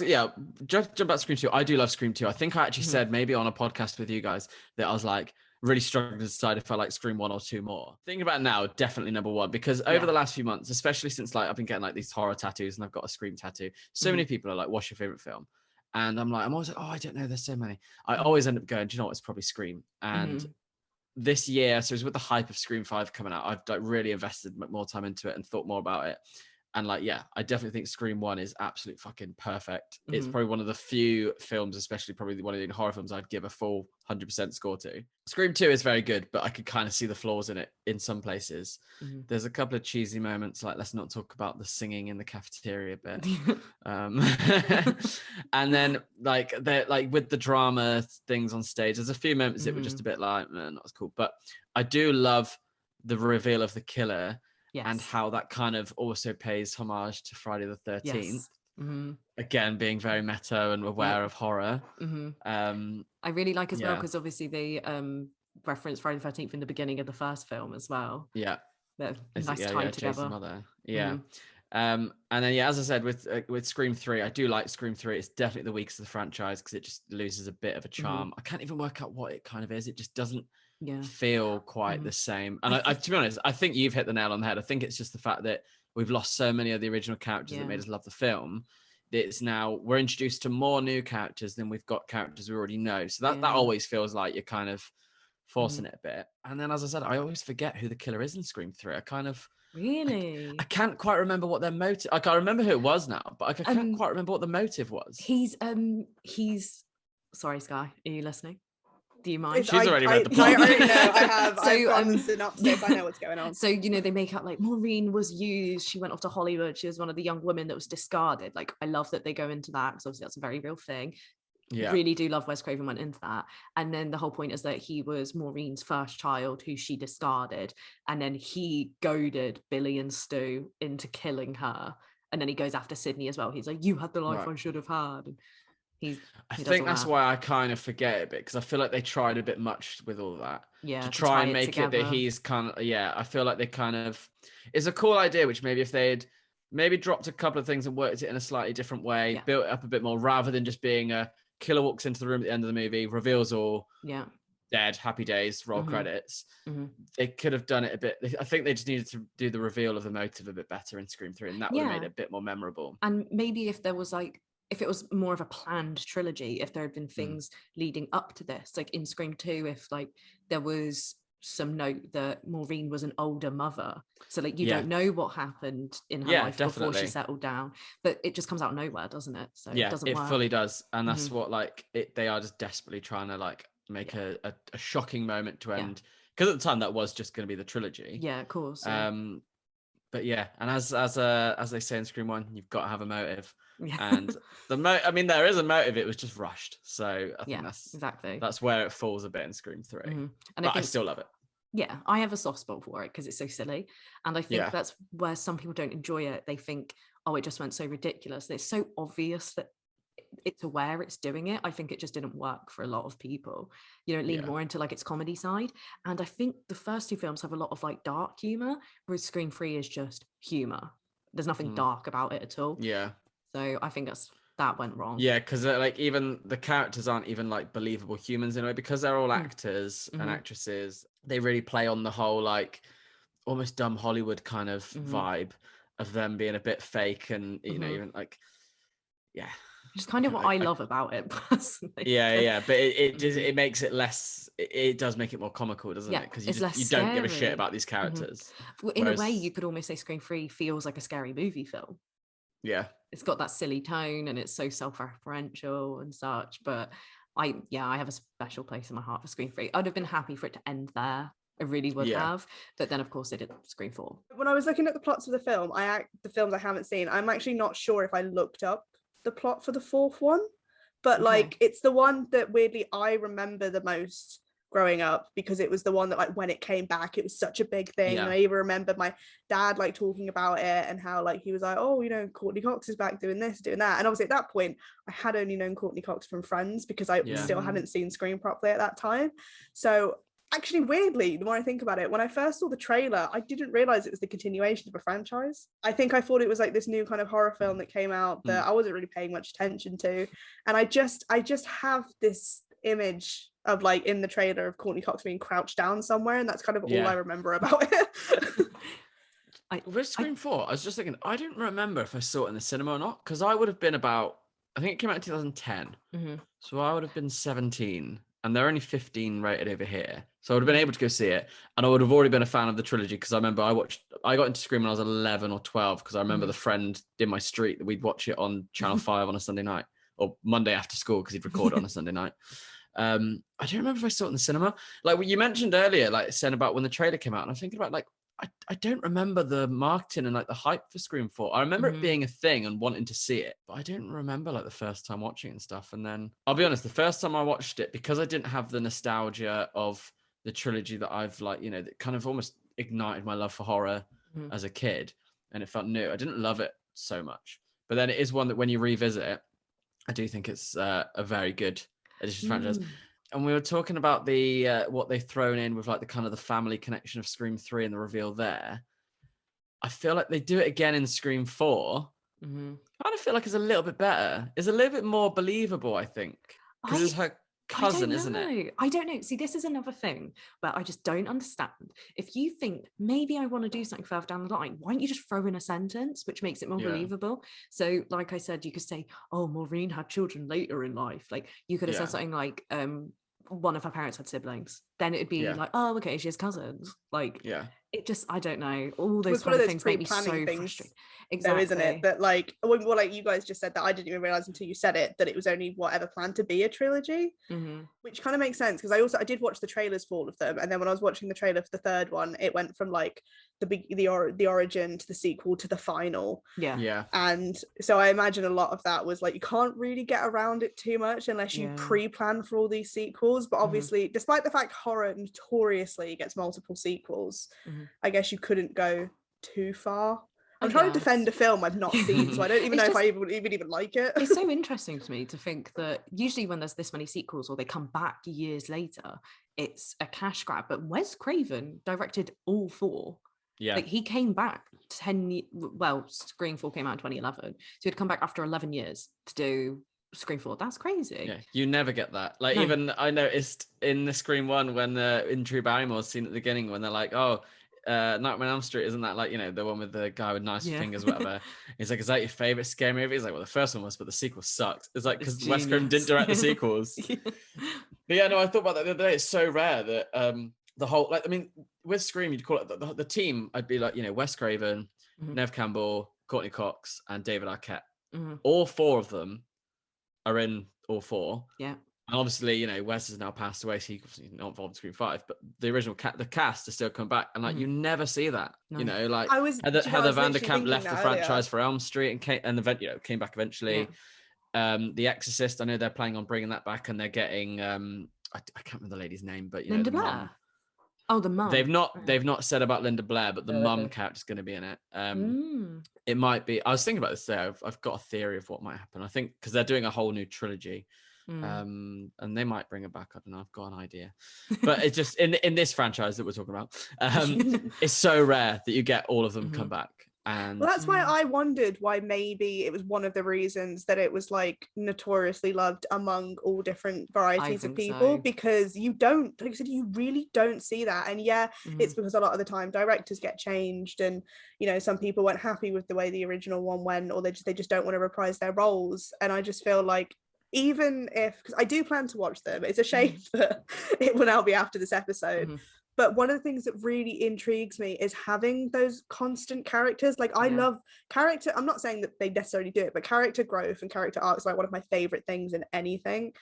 jump back to Scream 2. I do love Scream 2. I think I actually said maybe on a podcast with you guys that I was like really struggling to decide if I like Scream 1 or 2 more. Thinking about it now, definitely number 1, because over the last few months, especially since like I've been getting like these horror tattoos and I've got a Scream tattoo, so many people are like, what's your favorite film? And I'm always like, oh, I don't know, there's so many. I always end up going, do you know what, it's probably Scream. And this year, so it was with the hype of Scream 5 coming out, I've like really invested more time into it and thought more about it. And like, yeah, I definitely think Scream 1 is absolute fucking perfect. It's probably one of the few films, especially probably one of the horror films, I'd give a full 100% score to. Scream 2 is very good, but I could kind of see the flaws in it in some places. There's a couple of cheesy moments, like let's not talk about the singing in the cafeteria bit. And then like they're like with the drama things on stage, there's a few moments that were just a bit like, not as cool. But I do love the reveal of the killer. Yes. And how that kind of also pays homage to Friday the 13th. Yes. Again, being very meta and aware of horror. I really like as well, because obviously they reference Friday the 13th in the beginning of the first film as well. Yeah. They're nice tie together. Yeah. And then, as I said, with Scream 3, I do like Scream 3. It's definitely the weakest of the franchise because it just loses a bit of a charm. I can't even work out what it kind of is. It just doesn't feel quite the same. And I, to be honest, I think you've hit the nail on the head. I think it's just the fact that we've lost so many of the original characters that made us love the film. It's now we're introduced to more new characters than we've got characters we already know. So that always feels like you're kind of forcing it a bit. And then, as I said, I always forget who the killer is in Scream 3. I kind of I can't quite remember what their motive. I can't remember who it was now, but I can't quite remember what the motive was. He's sorry, Skye, are you listening? Do you mind? She's already read the plot. I already know. I have. So, I've got the synopsis. I know what's going on. So, you know, they make out like Maureen was used. She went off to Hollywood. She was one of the young women that was discarded. Like, I love that they go into that because obviously that's a very real thing. Yeah. Really do love Wes Craven went into that. And then the whole point is that he was Maureen's first child who she discarded. And then he goaded Billy and Stu into killing her. And then he goes after Sydney as well. He's like, you had the life I should have had. And I think that's why I kind of forget it a bit, because I feel like they tried a bit much with all that. Yeah. To try and make it that he's kind of, I feel like they kind of, it's a cool idea, which maybe if they'd maybe dropped a couple of things and worked it in a slightly different way, built it up a bit more, rather than just being a killer walks into the room at the end of the movie, reveals all, dead, happy days, roll credits. They could have done it a bit. I think they just needed to do the reveal of the motive a bit better in Scream 3, and that would have made it a bit more memorable. And maybe if there was like, if it was more of a planned trilogy, if there had been things leading up to this, like in Scream 2, if like there was some note that Maureen was an older mother, so like you don't know what happened in her life before she settled down, but it just comes out of nowhere, doesn't it? So it doesn't work. Fully does, and that's what like they are just desperately trying to like make a shocking moment to end, because at the time that was just going to be the trilogy. Yeah, of course. But yeah, and as they say in Scream 1, you've got to have a motive. And I mean, there is a motive. It was just rushed. So I think that's where it falls a bit in Scream 3. And but I still love it. Yeah, I have a soft spot for it because it's so silly. And I think that's where some people don't enjoy it. They think, oh, it just went so ridiculous. It's so obvious that it's aware it's doing it. I think it just didn't work for a lot of people. You know, lean more into like its comedy side. And I think the first two films have a lot of like dark humor, whereas Scream 3 is just humor. There's nothing dark about it at all. Yeah. So I think that's that went wrong. Yeah, because like even the characters aren't even like believable humans in a way, because they're all actors and actresses. They really play on the whole like almost dumb Hollywood kind of vibe of them being a bit fake, and you know, even like, yeah, which is kind of what I love about it personally. Yeah, but it just it makes it less. It does make it more comical, doesn't it? Because you don't give a shit about these characters. In a way, you could almost say Scream 3 feels like a scary movie film. Yeah, it's got that silly tone and it's so self-referential and such. But I have a special place in my heart for Scream 3. I'd have been happy for it to end there. I really would have. But then, of course, they did Scream 4. When I was looking at the plots of the film, the films I haven't seen, I'm actually not sure if I looked up the plot for the fourth one. But like, it's the one that weirdly I remember the most growing up, because it was the one that like when it came back, it was such a big thing. And I even remember my dad like talking about it and how like he was like, oh, you know, Courtney Cox is back doing this, doing that. And obviously at that point I had only known Courtney Cox from Friends, because I still hadn't seen Scream properly at that time. So actually, weirdly, the more I think about it, when I first saw the trailer, I didn't realize it was the continuation of a franchise. I think I thought it was like this new kind of horror film that came out that I wasn't really paying much attention to. And I just have this image of like in the trailer of Courtney Cox being crouched down somewhere, and that's kind of all I remember about it. With Scream 4, I was just thinking, I don't remember if I saw it in the cinema or not, because I would have been about, I think it came out in 2010. So I would have been 17. And they're only 15 rated over here. So I would have been able to go see it. And I would have already been a fan of the trilogy, because I remember I got into Scream when I was 11 or 12, because I remember the friend in my street that we'd watch it on Channel 5 on a Sunday night, or Monday after school, because he'd record it on a Sunday night. I don't remember if I saw it in the cinema. Like what you mentioned earlier, like saying about when the trailer came out, and I'm thinking about like, I don't remember the marketing and like the hype for Scream 4. I remember it being a thing and wanting to see it, but I don't remember like the first time watching it and stuff. And then I'll be honest, the first time I watched it, because I didn't have the nostalgia of the trilogy that I've like, you know, that kind of almost ignited my love for horror as a kid, and it felt new. I didn't love it so much, but then it is one that when you revisit it, I do think it's a very good addition to the franchise. And we were talking about the what they've thrown in with like the kind of the family connection of Scream 3 and the reveal there. I feel like they do it again in Scream 4. I kind of feel like it's a little bit better. It's a little bit more believable, I think. Because it's her cousin, isn't it? I don't know. See, this is another thing where I just don't understand. If you think maybe I want to do something further down the line, why don't you just throw in a sentence which makes it more believable? So like I said, you could say, oh, Maureen had children later in life. Like you could have said something like, one of her parents had siblings, then it'd be like, oh, okay, she has cousins. Like, it just, I don't know, all those kind of things make me so frustrated. Exactly, isn't it? That like, well, like you guys just said that, I didn't even realize until you said it that it was only whatever planned to be a trilogy, which kind of makes sense, because I did watch the trailers for all of them, and then when I was watching the trailer for the third one, it went from like the origin to the sequel to the final. And so I imagine a lot of that was like, you can't really get around it too much unless you pre-plan for all these sequels. But obviously, despite the fact horror notoriously gets multiple sequels, I guess you couldn't go too far. I'm trying to defend a film I've not seen, so I don't even know if I even like it. It's so interesting to me to think that usually when there's this many sequels or they come back years later, it's a cash grab. But Wes Craven directed all 4. Like he came back 10 well, Scream 4 came out in 2011, so he'd come back after 11 years to do Scream 4. That's crazy. You never get that. Like even I noticed in the Scream 1 when in Drew Barrymore's scene at the beginning when they're like, oh, Nightmare on Elm Street, isn't that like, you know, the one with the guy with nice fingers, whatever. He's like, is that your favorite scary movie? He's like, well, the first one was, but the sequel sucked. It's like, because Wes Craven didn't direct the sequels. But I thought about that the other day. It's so rare that the whole, like, I mean, with Scream, you'd call it the team. I'd be like, you know, Wes Craven, Nev Campbell, Courtney Cox, and David Arquette. All 4 of them are in all 4. And obviously, you know, Wes has now passed away, so he's not involved in Scream 5, but the original the cast has still come back, and like you never see that. You know, like Heather Vanderkamp left the franchise for Elm Street and came back eventually. The Exorcist, I know they're planning on bringing that back, and they're getting I can't remember the lady's name, but Linda Blair. Oh, the mum. They've not said about Linda Blair, but the mum character's going to be in it. It might be. I was thinking about this today. I've got a theory of what might happen. I think because they're doing a whole new trilogy, and they might bring it back. I don't know. I've got an idea, but it's just in this franchise that we're talking about. It's so rare that you get all of them come back. And well, that's why I wondered why maybe it was one of the reasons that it was like notoriously loved among all different varieties of people, because you don't, like I said, you really don't see that. And it's because a lot of the time directors get changed, and you know, some people weren't happy with the way the original one went, or they just don't want to reprise their roles. And I just feel like, even if, because I do plan to watch them, it's a shame that it will now be after this episode. But one of the things that really intrigues me is having those constant characters. Like, I love character. I'm not saying that they necessarily do it, but character growth and character arc is like one of my favorite things in anything.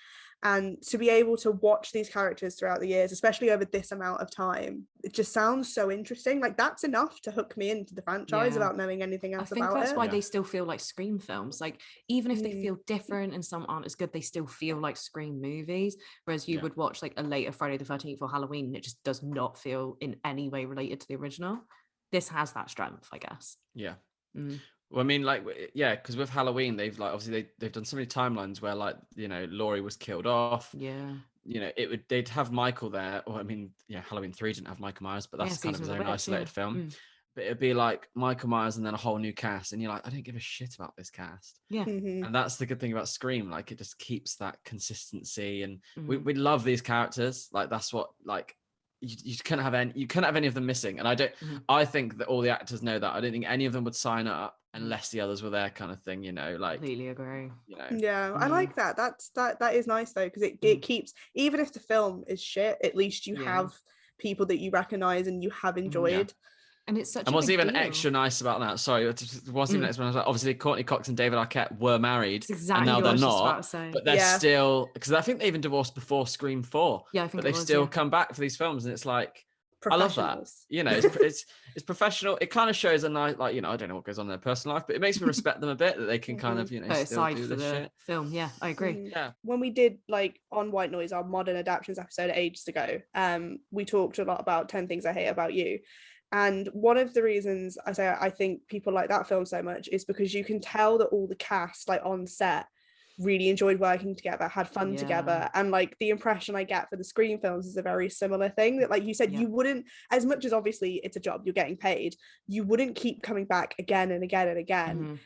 And to be able to watch these characters throughout the years, especially over this amount of time, it just sounds so interesting. Like, that's enough to hook me into the franchise without knowing anything else about it. I think that's why they still feel like Scream films. Like, even if they feel different and some aren't as good, they still feel like Scream movies. Whereas you would watch like a later Friday the 13th or Halloween, and it just does not feel in any way related to the original. This has that strength, I guess. Yeah. Well, I mean, like, yeah, because with Halloween, they've like, obviously they've done so many timelines where, like, you know, Laurie was killed off. Yeah. You know, they'd have Michael there. Or I mean, yeah, Halloween 3 didn't have Michael Myers, but that's kind of his own isolated film. But it'd be like Michael Myers and then a whole new cast, and you're like, I don't give a shit about this cast. Yeah. And that's the good thing about Scream. Like, it just keeps that consistency, and we love these characters. Like, that's what, like, you couldn't have any of them missing. And I think that all the actors know that. I don't think any of them would sign up unless the others were there, kind of thing, you know. Like, completely agree. You know. Yeah, I like that. That is nice though, because it keeps, even if the film is shit, at least you have people that you recognize and you have enjoyed. And it's such and a what's big even deal. extra nice about that, sorry, it wasn't even extra nice, obviously Courtney Cox and David Arquette were married, and now they're not, but they're still, because I think they even divorced before Scream 4, but they still come back for these films, and it's like, I love that, you know. It's professional. It kind of shows a nice, like, you know, I don't know what goes on in their personal life, but it makes me respect them a bit, that they can kind of, you know, put still aside do for this the shit. film. Yeah, I agree. Yeah, when we did like on White Noise, our modern adaptations episode ages ago, we talked a lot about 10 Things I Hate About You. And one of the reasons I think people like that film so much is because you can tell that all the cast, like, on set really enjoyed working together, had fun together. And like, the impression I get for the Scream films is a very similar thing, that, like you said, you wouldn't, as much as obviously it's a job, you're getting paid, you wouldn't keep coming back again and again and again.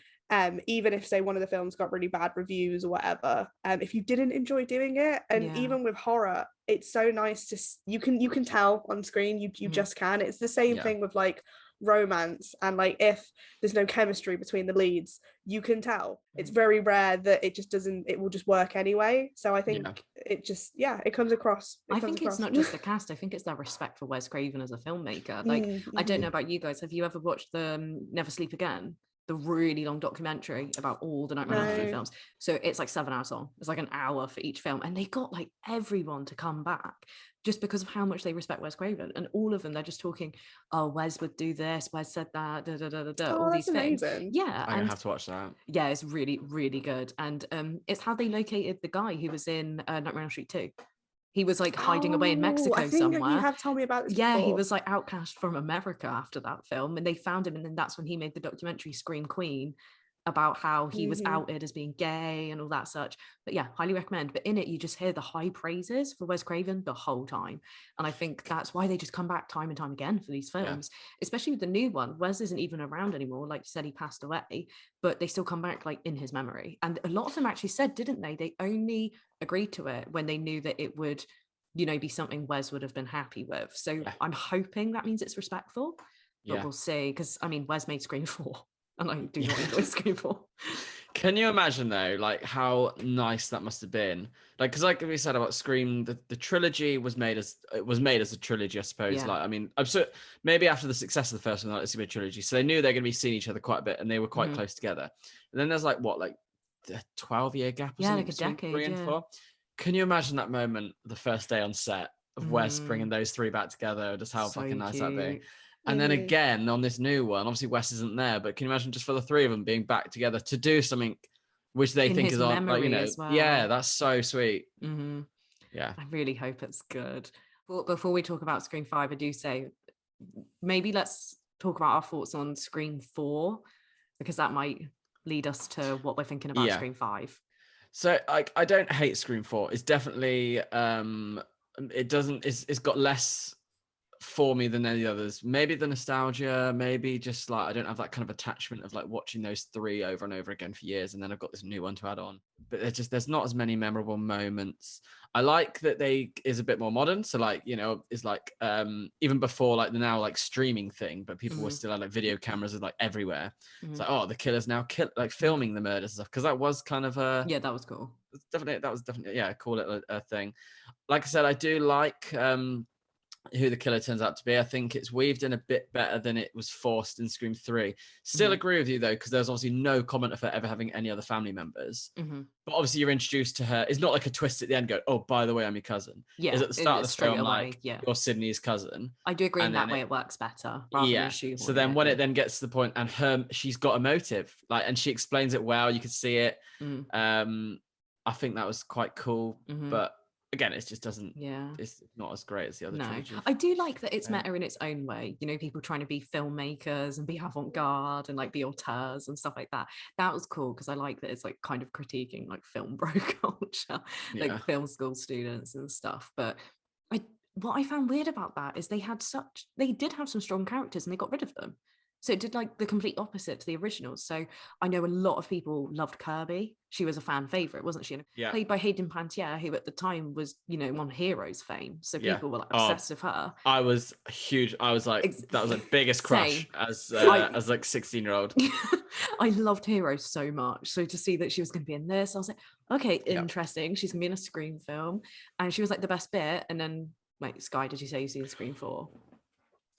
Even if, say, one of the films got really bad reviews or whatever, if you didn't enjoy doing it. And even with horror, it's so nice to, you can tell on screen, you just can. It's the same thing with like romance, and like, if there's no chemistry between the leads, you can tell. It's very rare that it will just work anyway. So I think it just, it comes across. I think it's not just the cast, I think it's their respect for Wes Craven as a filmmaker. Like, I don't know about you guys, have you ever watched the Never Sleep Again, the really long documentary about all the Nightmare on Elm Street films? So it's like 7 hours long. It's like an hour for each film, and they got like everyone to come back just because of how much they respect Wes Craven. And all of them, they're just talking, oh, Wes would do this, Wes said that, all these things. Yeah, I have to watch that. Yeah, it's really, really good. And it's how they located the guy who was in Nightmare on Elm Street 2. He was like hiding away in Mexico I think somewhere. You have told me about this before. He was like outcast from America after that film, and they found him, and then that's when he made the documentary Scream Queen about how he was outed as being gay and all that such. But yeah, highly recommend. But in it, you just hear the high praises for Wes Craven the whole time. And I think that's why they just come back time and time again for these films, especially with the new one. Wes isn't even around anymore. Like you said, he passed away, but they still come back like in his memory. And a lot of them actually said, didn't they? They only agreed to it when they knew that it would, you know, be something Wes would have been happy with. So I'm hoping that means it's respectful, but we'll see. Because I mean, Wes made Scream 4. And I do not enjoy Scream 4. Can you imagine though, like, how nice that must have been? Like, because like we said about Scream, the trilogy was made as a trilogy, I suppose. Like, I mean, maybe after the success of the first one, like, it's gonna be a trilogy. So they knew they're gonna be seeing each other quite a bit, and they were quite close together. And then there's like what, like a 12-year gap or something? Like a decade. 3 and 4. Can you imagine that moment, the first day on set of Wes bringing those 3 back together? Just how fucking nice that'd be. And then again, on this new one, obviously Wes isn't there, but can you imagine just for the 3 of them being back together to do something which they think is on, like, you know, that's so sweet. Yeah. I really hope it's good. But before we talk about Scream 5, I do say, maybe let's talk about our thoughts on Scream 4, because that might lead us to what we're thinking about Scream 5. So I don't hate Scream 4. It's definitely, it's got less for me than any others. Maybe the nostalgia, maybe just like I don't have that kind of attachment of like watching those three over and over again for years, and then I've got this new one to add on. But there's not as many memorable moments. I like that they is a bit more modern, so like, you know, is like even before like the now like streaming thing, but people were still had like video cameras like everywhere. It's like, oh, the killer's now like filming the murders and stuff, because that was kind of a Yeah, that was cool. That was definitely yeah, call it a thing. Like I said, I do like who the killer turns out to be. I think it's weaved in a bit better than it was forced in Scream 3. Still agree with you though, because there's obviously no comment of her ever having any other family members. But obviously you're introduced to her. It's not like a twist at the end, go, oh, by the way, I'm your cousin. Yeah, is at the start of the straight film away, like, yeah. you're Sydney's cousin. I do agree in And that then way it works better. Yeah. So then when it then gets to the point, and she's got a motive, like, and she explains it well, you can see it. I think that was quite cool. But again, it just doesn't. Yeah, it's not as great as the other trilogy. I do like that it's meta in its own way. You know, people trying to be filmmakers and be avant-garde and like be auteurs and stuff like that. That was cool, because I like that it's like kind of critiquing like film bro culture, like film school students and stuff. But what I found weird about that is they did have some strong characters and they got rid of them. So it did like the complete opposite to the originals. So I know a lot of people loved Kirby. She was a fan favorite, wasn't she? Played by Hayden Panettiere, who at the time was, you know, on Heroes fame. So people were like obsessed with her. I was huge. I was like, that was like biggest crush as like 16-year-old. I loved Heroes so much. So to see that she was going to be in this, I was like, okay, interesting. She's going to be in a Scream film. And she was like the best bit. And then, like, Skye, did you say you see the Scream 4?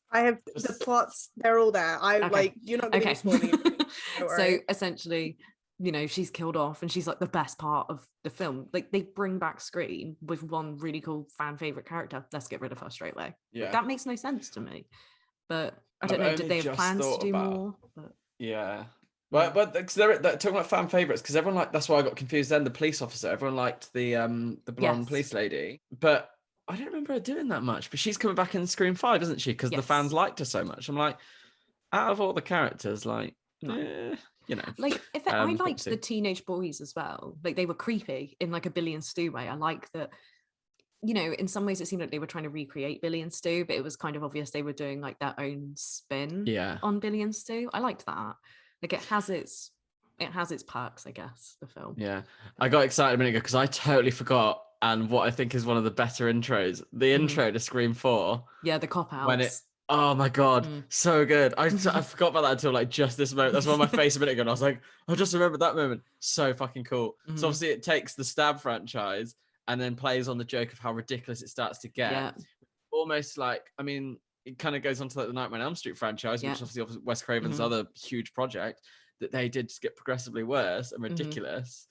I have the plots, they're all there. Like, you're not going to be spoiling it. So essentially, you know, she's killed off and she's like the best part of the film. Like, they bring back Scream with one really cool fan favorite character. Let's get rid of her straight away. Yeah. Like, that makes no sense to me. But I don't know, did they have plans to do more? But... Yeah. But they're talking about fan favorites, because everyone like, that's why I got confused then, the police officer. Everyone liked the blonde police lady. But I don't remember her doing that much, but she's coming back in Scream 5, isn't she? Because the fans liked her so much. I'm like, out of all the characters, like, you know. Like, I liked the teenage boys as well. Like, they were creepy in like a Billy and Stu way. I like that, you know, in some ways it seemed like they were trying to recreate Billy and Stu, but it was kind of obvious they were doing like their own spin on Billy and Stu. I liked that. Like, it has its perks, I guess, the film. Yeah. I got excited a minute ago because I totally forgot. And what I think is one of the better intros, the intro to Scream 4. Yeah, the cop outs. Oh my God, so good. I forgot about that until like just this moment. That's why my face a minute ago. And I was like, I just remembered that moment. So fucking cool. So obviously it takes the Stab franchise and then plays on the joke of how ridiculous it starts to get. Yeah. Almost like, I mean, it kind of goes on to like the Nightmare on Elm Street franchise, which obviously Wes Craven's other huge project, that they did just get progressively worse and ridiculous.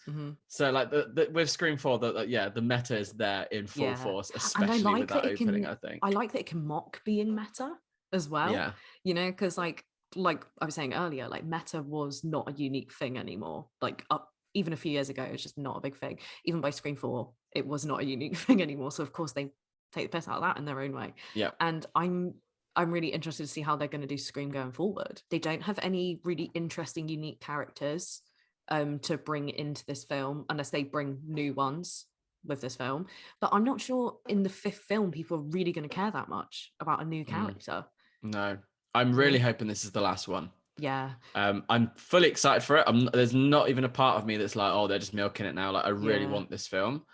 So like the with Scream 4, the meta is there in full force, especially with that opening, I think. I like that it can mock being meta as well. Yeah. You know, because like I was saying earlier, like meta was not a unique thing anymore. Like even a few years ago, it was just not a big thing. Even by Scream 4, it was not a unique thing anymore. So of course they take the piss out of that in their own way. Yeah. And I'm really interested to see how they're going to do Scream going forward. They don't have any really interesting, unique characters to bring into this film, unless they bring new ones with this film. But I'm not sure in the 5th film people are really going to care that much about a new character. No, I'm really hoping this is the last one. Yeah. I'm fully excited for it. There's not even a part of me that's like, oh, they're just milking it now. Like, I really want this film,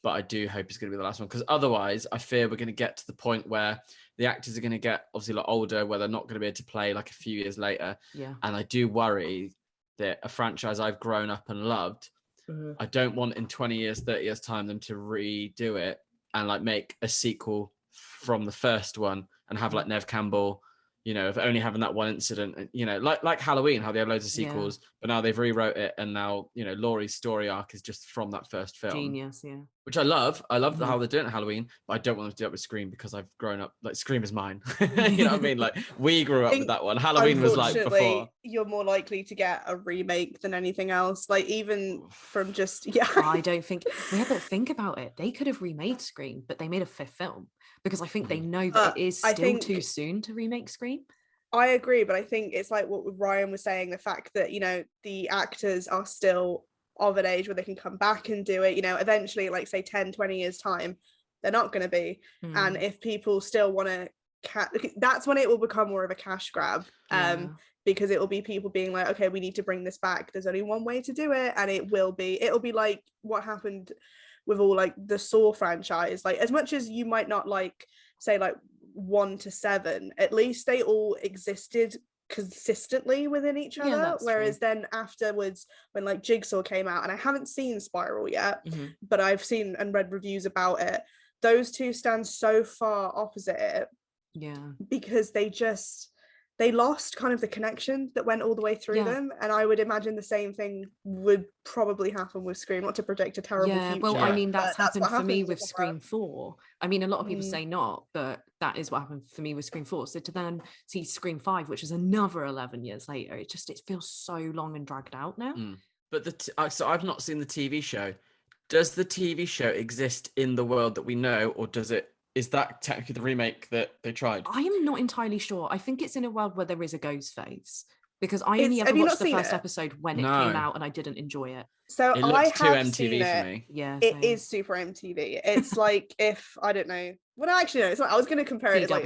but I do hope it's going to be the last one, because otherwise I fear we're going to get to the point where the actors are going to get obviously a lot older, where they're not going to be able to play like a few years later. Yeah. And I do worry that a franchise I've grown up and loved, I don't want in 20 years, 30 years time them to redo it and like make a sequel from the first one and have like Nev Campbell, you know, of only having that one incident, you know, like Halloween, how they have loads of sequels, but now they've rewrote it, and now, you know, Laurie's story arc is just from that first film. Genius, yeah. Which I love. I love how they're doing it at Halloween, but I don't want them to do it with Scream, because I've grown up, like, Scream is mine. You know what I mean? Like, we grew up with that one. Halloween was like before. You're more likely to get a remake than anything else. Like, even from just, I don't think, but think about it. They could have remade Scream, but they made a 5th film, because I think they know that it is still too soon to remake Scream. I agree, but I think it's like what Ryan was saying, the fact that, you know, the actors are still of an age where they can come back and do it, you know, eventually, like say 10, 20 years time, they're not going to be. And if people still want to that's when it will become more of a cash grab. Because it will be people being like, okay, we need to bring this back. There's only one way to do it, and it'll be like what happened with all like the Saw franchise. Like, as much as you might not like say like 1 to 7, at least they all existed consistently within each other. Whereas then afterwards, when like Jigsaw came out, and I haven't seen Spiral yet, but I've seen and read reviews about it, those two stand so far opposite it. Because they lost kind of the connection that went all the way through them, and I would imagine the same thing would probably happen with Scream. Not to predict a terrible future. Well, I mean, that's happened for me with Scream 4. I mean, a lot of people say not, but that is what happened for me with Scream 4. So to then see Scream 5, which is another 11 years later, it feels so long and dragged out now. But so I've not seen the TV show. Does the TV show exist in the world that we know, or is that technically the remake that they tried? I am not entirely sure. I think it's in a world where there is a Ghostface, because I only ever watched the first episode when it came out, and I didn't enjoy it. So it looks too MTV for me. Yeah, it is super MTV. It's like, if I don't know. Well, actually, no. It's not, I was going to compare it. Like,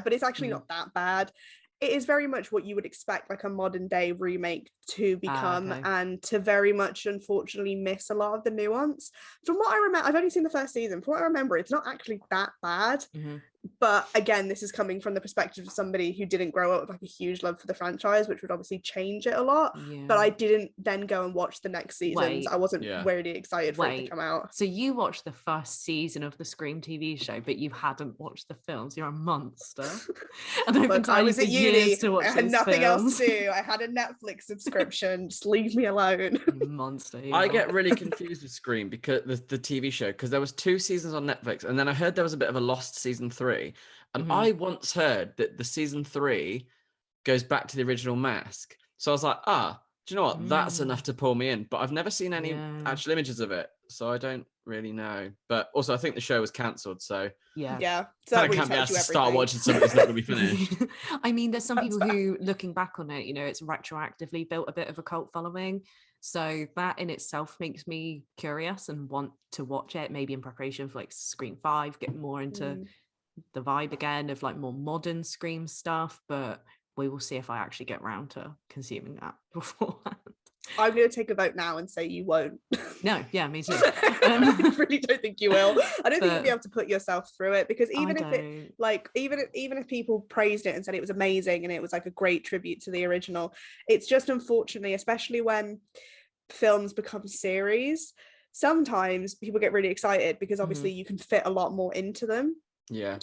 but it's actually not that bad. It is very much what you would expect like a modern day remake to become, and to very much unfortunately miss a lot of the nuance. From what I remember, I've only seen the first season. From what I remember, it's not actually that bad. But again, this is coming from the perspective of somebody who didn't grow up with like a huge love for the franchise, which would obviously change it a lot. But I didn't then go and watch the next seasons. I wasn't really excited for it to come out. So you watched the first season of the Scream TV show, but you hadn't watched the films. You're a monster. And Look, I was at uni. I had nothing else to do. I had a Netflix subscription. Just leave me alone. Monster. I get really confused with Scream, because the TV show, because there was 2 seasons on Netflix, and then I heard there was a bit of a lost season 3. And I once heard that the season 3 goes back to the original mask. So I was like, do you know what? That's enough to pull me in. But I've never seen any actual images of it, so I don't really know. But also, I think the show was cancelled, so So I can't be asked to start watching something that's not going to be finished. I mean, there's some people who, looking back on it, it's retroactively built a bit of a cult following. So that in itself makes me curious and want to watch it, maybe in preparation for like Scream 5, get more into the vibe again of like more modern Scream stuff. But we will see if I actually get around to consuming that beforehand. I'm going to take a vote now and say you won't. No, me too. I really don't think you will. I don't think you'll be able to put yourself through it, because even if people praised it and said it was amazing and it was like a great tribute to the original, it's just unfortunately, especially when films become series, sometimes people get really excited because obviously you can fit a lot more into them.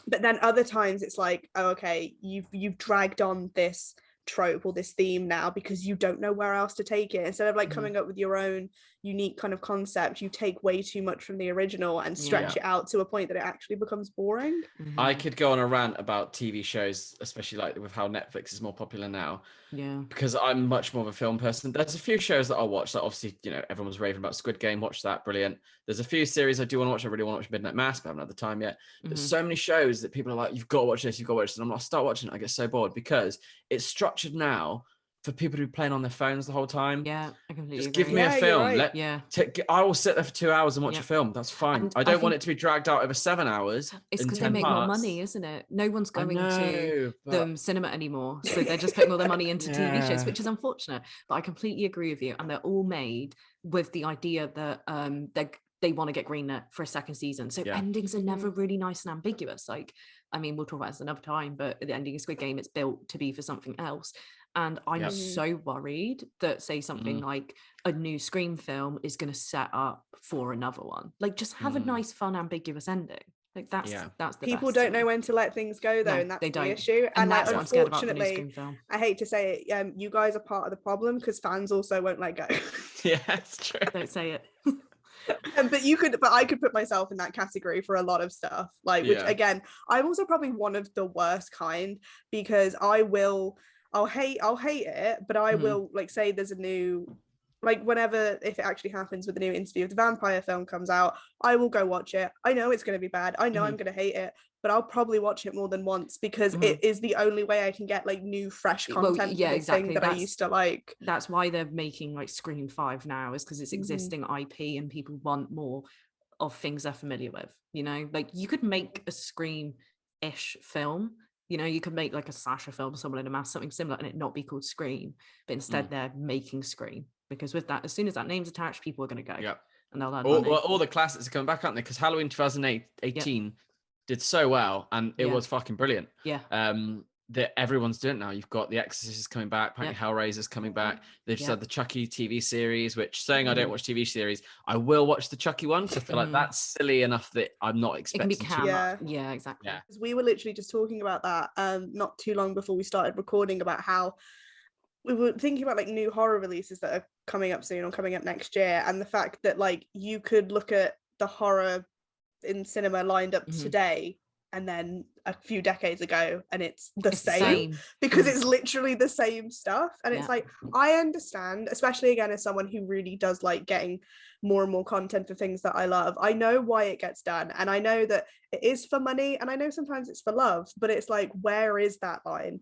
But then other times it's like, oh, okay, you've dragged on this trope or this theme now because you don't know where else to take it. Instead of like coming up with your own unique kind of concept, you take way too much from the original and stretch it out to a point that it actually becomes boring. I could go on a rant about TV shows, especially like with how Netflix is more popular now, because I'm much more of a film person. There's a few shows that I'll watch, like obviously everyone's raving about Squid Game, watch that, brilliant. There's a few series I do want to watch. I really want to watch Midnight Mass, but I haven't had the time yet. There's so many shows that people are like, you've got to watch this, you've got to watch this, and I'm like, start watching it, I get so bored, because it's structured now for people who are playing on their phones the whole time. I completely just agree. give me a film. Right. I will sit there for 2 hours and watch a film. That's fine. And I don't want it to be dragged out over 7 hours. It's because they make more money, isn't it? No one's going to the cinema anymore, so they're just putting all their money into TV shows, which is unfortunate. But I completely agree with you, and they're all made with the idea that they want to get greenlit for a second season. So endings are never really nice and ambiguous. Like, I mean, we'll talk about this another time, but the ending of Squid Game, it's built to be for something else. And I'm so worried that, say, something like a new Scream film is going to set up for another one. Like, just have a nice, fun, ambiguous ending. Like, that's the people best don't know when to let things go, though, and that's the issue. And that's like, what I'm scared about the new Scream film. I hate to say it, you guys are part of the problem, because fans also won't let go. Yeah, that's true. Don't say it. But I could put myself in that category for a lot of stuff, like, which again, I'm also probably one of the worst kind, because I'll hate it, but I will, like, say there's a new, like, whenever, if it actually happens with the new Interview with the Vampire film comes out, I will go watch it. I know it's going to be bad, I know I'm going to hate it, but I'll probably watch it more than once, because it is the only way I can get like new fresh content thing that I used to like. That's why they're making like Scream 5 now, is because it's existing IP and people want more of things they're familiar with, like you could make a Scream ish film. You could make like a slasher film, someone in a mask, something similar, and it not be called Scream, but instead they're making Scream, because with that, as soon as that name's attached, people are going to go. Yeah. And they'll earn money. All the classics are coming back, aren't they? Because Halloween 2018 did so well, and it was fucking brilliant. Yeah. That everyone's doing it now. You've got The Exorcist is coming back, apparently Hellraiser's coming back. They've just had the Chucky TV series, which, saying I don't watch TV series, I will watch the Chucky one, because I feel like that's silly enough that I'm not expecting it can be yeah, exactly. Yeah. We were literally just talking about that not too long before we started recording, about how we were thinking about like new horror releases that are coming up soon or coming up next year, and the fact that like you could look at the horror in cinema lined up today and then a few decades ago, and it's the same because it's literally the same stuff. And it's like, I understand, especially again as someone who really does like getting more and more content for things that I love. I know why it gets done, and I know that it is for money, and I know sometimes it's for love, but it's like, where is that line?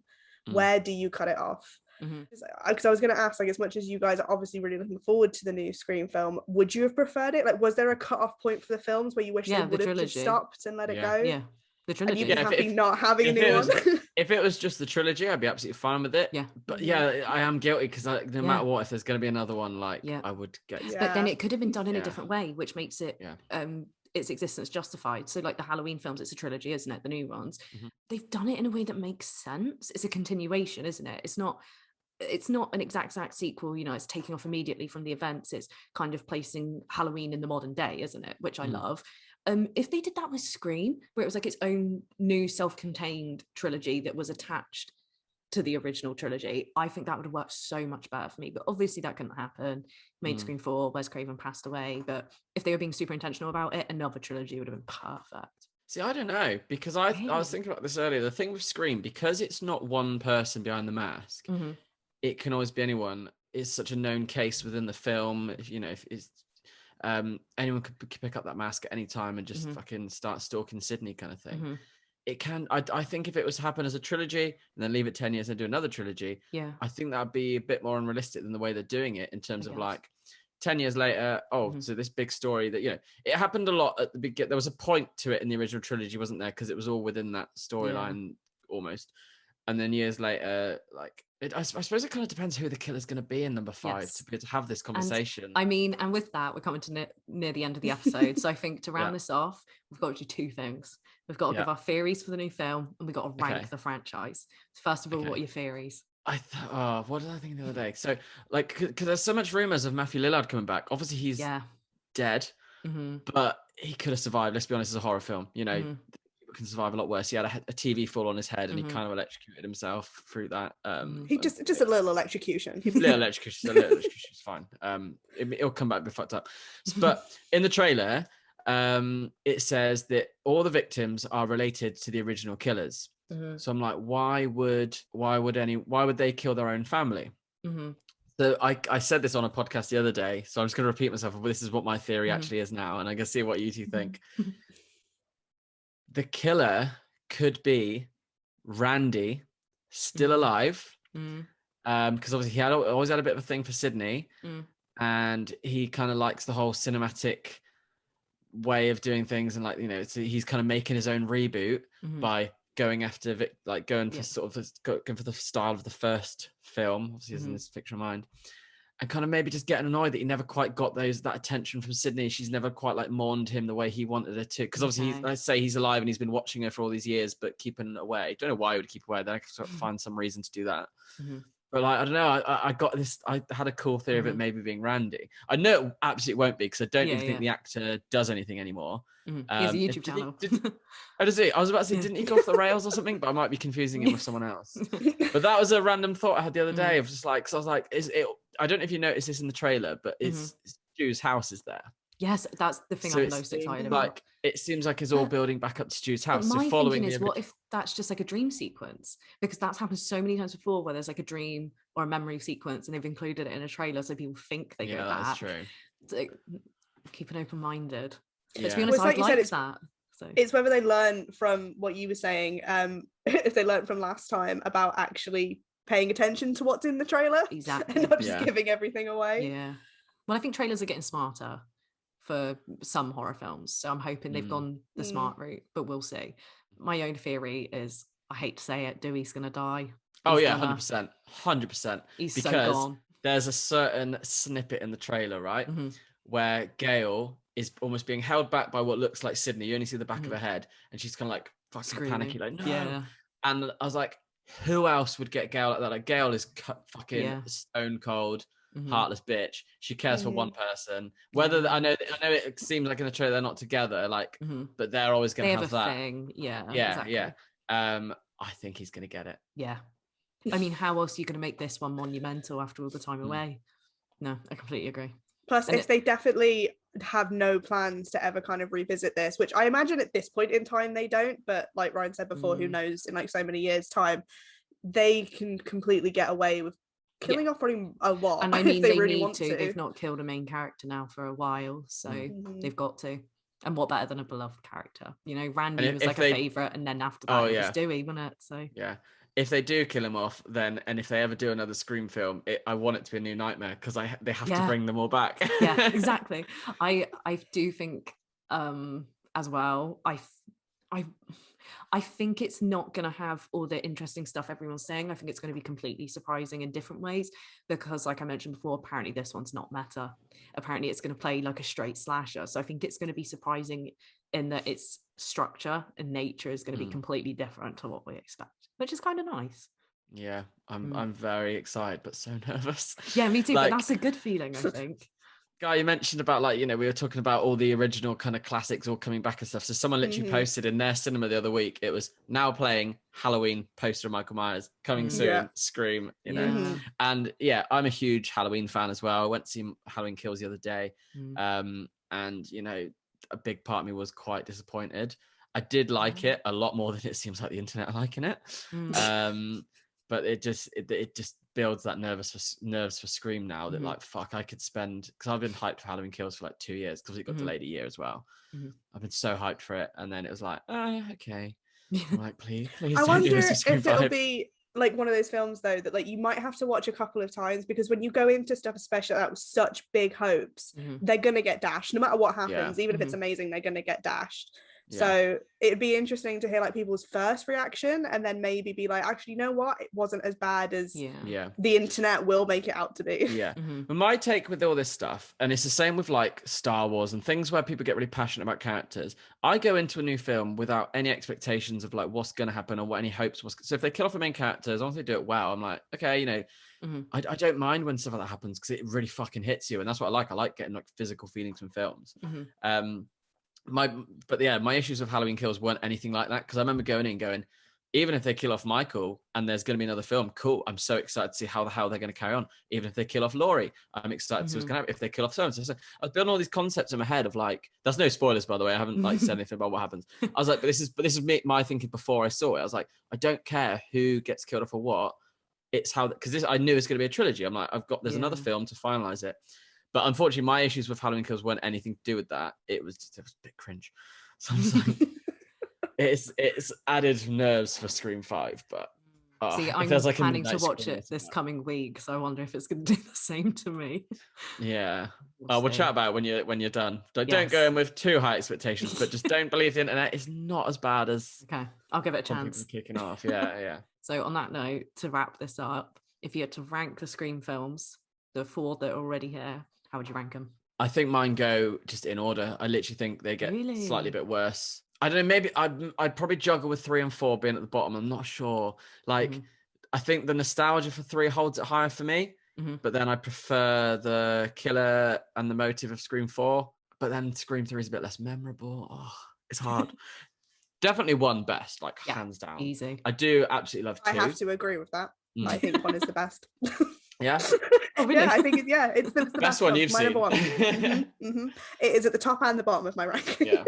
Where do you cut it off? Because I was going to ask, like, as much as you guys are obviously really looking forward to the new Scream film, would you have preferred it? Like, was there a cut-off point for the films where you wish they would have just stopped and let it go? Yeah, the trilogy. And you'd be happy not having a new one? If it was just the trilogy, I'd be absolutely fine with it. Yeah. But I am guilty, because no matter what, if there's going to be another one, like, I would get it. But then it could have been done in a different way, which makes it its existence justified. So like the Halloween films, it's a trilogy, isn't it? The new ones, they've done it in a way that makes sense. It's a continuation, isn't it? It's not an exact sequel, it's taking off immediately from the events. It's kind of placing Halloween in the modern day, isn't it? Which I love. If they did that with Scream, where it was like its own new self-contained trilogy that was attached to the original trilogy, I think that would have worked so much better for me. But obviously that couldn't happen. Made Scream 4, Wes Craven passed away. But if they were being super intentional about it, another trilogy would have been perfect. See, I don't know, because I was thinking about this earlier. The thing with Scream, because it's not one person behind the mask, it can always be anyone. It's such a known case within the film. If it's anyone could pick up that mask at any time and just fucking start stalking Sydney, kind of thing. It can. I think if it was to happen as a trilogy and then leave it 10 years and do another trilogy, I think that'd be a bit more unrealistic than the way they're doing it, in terms of like 10 years later. So this big story that it happened a lot at the beginning. There was a point to it in the original trilogy, wasn't there? Because it was all within that storyline almost. And then years later, like, I suppose it kind of depends who the killer's going to be in number 5 to be able to have this conversation. And with that, we're coming to near the end of the episode. So I think to round this off, we've got to do 2 things. We've got to give our theories for the new film, and we've got to rank the franchise. First of all, what are your theories? What did I think the other day? So, like, because there's so much rumors of Matthew Lillard coming back. Obviously, he's dead, but he could have survived. Let's be honest, it's a horror film. Can survive a lot worse. He had a TV fall on his head, and he kind of electrocuted himself through that. He just a little electrocution. little electrocution is fine. It'll come back a bit fucked up. But in the trailer, it says that all the victims are related to the original killers. So I'm like, why would they kill their own family? So I said this on a podcast the other day, so I'm just going to repeat myself. But this is what my theory actually is now, and I can see what you two think. The killer could be Randy, still alive, because obviously he always had a bit of a thing for Sydney, and he kind of likes the whole cinematic way of doing things, and like he's kind of making his own reboot by going after going for going for the style of the first film, obviously in this fictional mind. And kind of maybe just getting annoyed that he never quite got that attention from Sydney. She's never quite like mourned him the way he wanted her to. Because obviously, I say he's alive and he's been watching her for all these years, but keeping away. Don't know why he would keep away. Then I could sort of find some reason to do that. But like, I don't know. I got this. I had a cool theory of it maybe being Randy. I know it absolutely won't be, because I don't even think the actor does anything anymore. He has a YouTube channel. Does he? I was about to say, didn't he go off the rails or something? But I might be confusing him with someone else. But that was a random thought I had the other day. Of just like, because I was like, is it? I don't know if you noticed this in the trailer, but it's Stu's house is there. Yes, that's the thing I'm most excited about. Like, it seems like it's all building back up to Stu's house. My so following thinking is, what if that's just like a dream sequence? Because that's happened so many times before, where there's like a dream or a memory sequence, and they've included it in a trailer, so people think they go back. That's true. So, keep an open-minded. Yeah. But to be honest, I'd like that. So it's whether they learn from what you were saying, if they learned from last time about actually paying attention to what's in the trailer, exactly, and not just giving everything away. Yeah. Well, I think trailers are getting smarter for some horror films, so I'm hoping they've gone the smart route, but we'll see. my own theory is, I hate to say it, Dewey's gonna die. Oh He's yeah, gonna- 100%. He's so Because gone. there's a certain snippet in the trailer, right, where Gail is almost being held back by what looks like Sydney. You only see the back of her head, and she's kind of like fucking Screaming. panicky, like no. Yeah. And I was like, who else would get Gail like that? Like Gail is fucking stone cold, heartless bitch. She cares for one person. Whether I know it seems like in the trailer they're not together, like, but they're always going to have that thing. Yeah. Yeah. I think he's going to get it. Yeah. I mean, how else are you going to make this one monumental after all the time away? No, I completely agree. Plus, if they definitely have no plans to ever kind of revisit this, which I imagine at this point in time they don't, but like Ryan said before, who knows in like so many years' time, they can completely get away with killing off probably a lot. And I mean, if they really need want to. They've not killed a main character now for a while, so they've got to. And what better than a beloved character? You know, Randy was like a favourite, and then after that it was Dewey, wasn't it? So yeah. If they do kill him off, then, and if they ever do another Scream film, I want it to be a new nightmare, because they have to bring them all back. Yeah, exactly. I do think as well, I think it's not going to have all the interesting stuff everyone's saying. I think it's going to be completely surprising in different ways, because like I mentioned before, apparently this one's not meta. Apparently it's going to play like a straight slasher. So I think it's going to be surprising in that its structure and nature is going to be completely different to what we expect, which is kind of nice. Yeah, I'm very excited, but so nervous. Yeah, me too. But that's a good feeling, I think. Guy, you mentioned about, like, you know, we were talking about all the original kind of classics all coming back and stuff. So someone literally posted in their cinema the other week, it was now playing Halloween poster of Michael Myers, coming soon, Scream, you know. And yeah, I'm a huge Halloween fan as well. I went to see Halloween Kills the other day. And, you know, a big part of me was quite disappointed. I did like it a lot more than it seems like the internet are liking it. But it just builds that nerves for Scream now, that like, fuck, I could spend, because I've been hyped for Halloween Kills for like 2 years, because it got delayed a year as well. I've been so hyped for it, and then it was like, oh, okay. I'm like, please I wonder if it'll 5. be like one of those films though that like you might have to watch a couple of times, because when you go into stuff, especially that with such big hopes, they're gonna get dashed no matter what happens. Even if it's amazing, they're gonna get dashed. So it'd be interesting to hear like people's first reaction, and then maybe be like, actually, you know what, it wasn't as bad as the internet will make it out to be. But my take with all this stuff, and it's the same with like Star Wars and things where people get really passionate about characters, I go into a new film without any expectations of like what's going to happen or what any hopes was. So if they kill off the main character, as long as they do it well, I'm like, okay, you know, I don't mind when stuff like that happens, because it really fucking hits you, and that's what I like getting like physical feelings from films. My issues with Halloween Kills weren't anything like that, because I remember going in going, even if they kill off Michael and there's going to be another film, cool, I'm so excited to see how the hell they're going to carry on. Even if they kill off Laurie, I'm excited to see what's going to happen. If they kill off so I was building all these concepts in my head of like, there's no spoilers, by the way, I haven't like said anything about what happens. I was like, but this is my thinking before I saw it. I was like, I don't care who gets killed off or what, it's how, because I knew it's going to be a trilogy. I'm like, there's another film to finalize it. But unfortunately, my issues with Halloween Kills weren't anything to do with that. It was a bit cringe. So I was like, it's added nerves for Scream 5. But see, I'm like planning to watch it this coming week, so I wonder if it's going to do the same to me. Yeah, we'll chat about it when you're done. Don't go in with too high expectations, but just don't believe the internet is not as bad as. Okay, I'll give it a chance. Kicking off, yeah. So on that note, to wrap this up, if you had to rank the Scream films, the 4 that are already here, how would you rank them? I think mine go just in order. I literally think they get slightly a bit worse. I don't know, maybe I'd probably juggle with 3 and 4 being at the bottom. I'm not sure. Like, I think the nostalgia for 3 holds it higher for me, but then I prefer the killer and the motive of Scream 4. But then Scream 3 is a bit less memorable. Oh, it's hard. Definitely 1 best, like hands down. Easy. I do absolutely love 2. I have to agree with that. I think 1 is the best. Yeah. Oh, really? Yeah, I think it's the best one you've seen. Number 1. It is at the top and the bottom of my ranking. Yeah.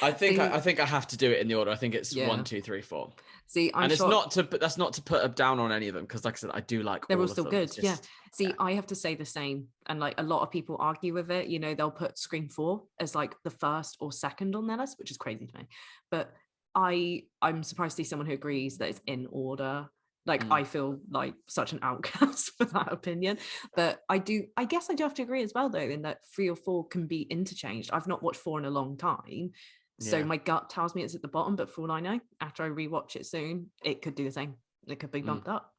I think I have to do it in the order. I think it's 1, 2, 3, 4. See, that's not to put a down on any of them, because like I said, I do like they're all still good. Yeah. See, I have to say the same, and like a lot of people argue with it. You know, they'll put Scream 4 as like the first or second on their list, which is crazy to me. But I'm surprised to see someone who agrees that it's in order. Like, I feel like such an outcast for that opinion. But I guess I do have to agree as well, though, in that 3 or 4 can be interchanged. I've not watched 4 in a long time, So my gut tells me it's at the bottom, but for all I know, after I rewatch it soon, it could do the same. It could be bumped up.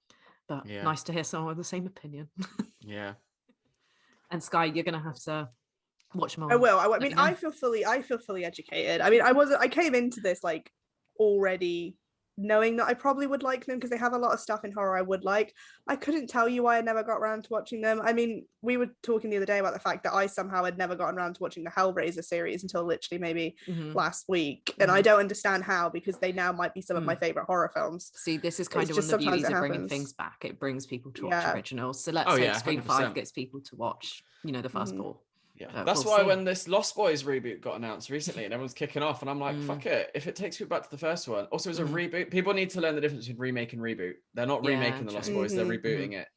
But nice to hear someone with the same opinion. Yeah. And Skye, you're gonna have to watch more. I will. I mean, I feel fully educated. I mean, I came into this like already knowing that I probably would like them because they have a lot of stuff in horror I would like. I couldn't tell you why I never got around to watching them. I mean, we were talking the other day about the fact that I somehow had never gotten around to watching the Hellraiser series until literally maybe last week. And I don't understand how, because they now might be some of my favorite horror films. See, this is kind of one of the beauties of bringing things back. It brings people to watch originals. So let's say Scream 5 gets people to watch, the first 4. Yeah, that's why when this Lost Boys reboot got announced recently and everyone's kicking off, and I'm like, fuck it. If it takes you back to the first one, also as a reboot, people need to learn the difference between remake and reboot. They're not remaking the Lost Boys, they're rebooting it.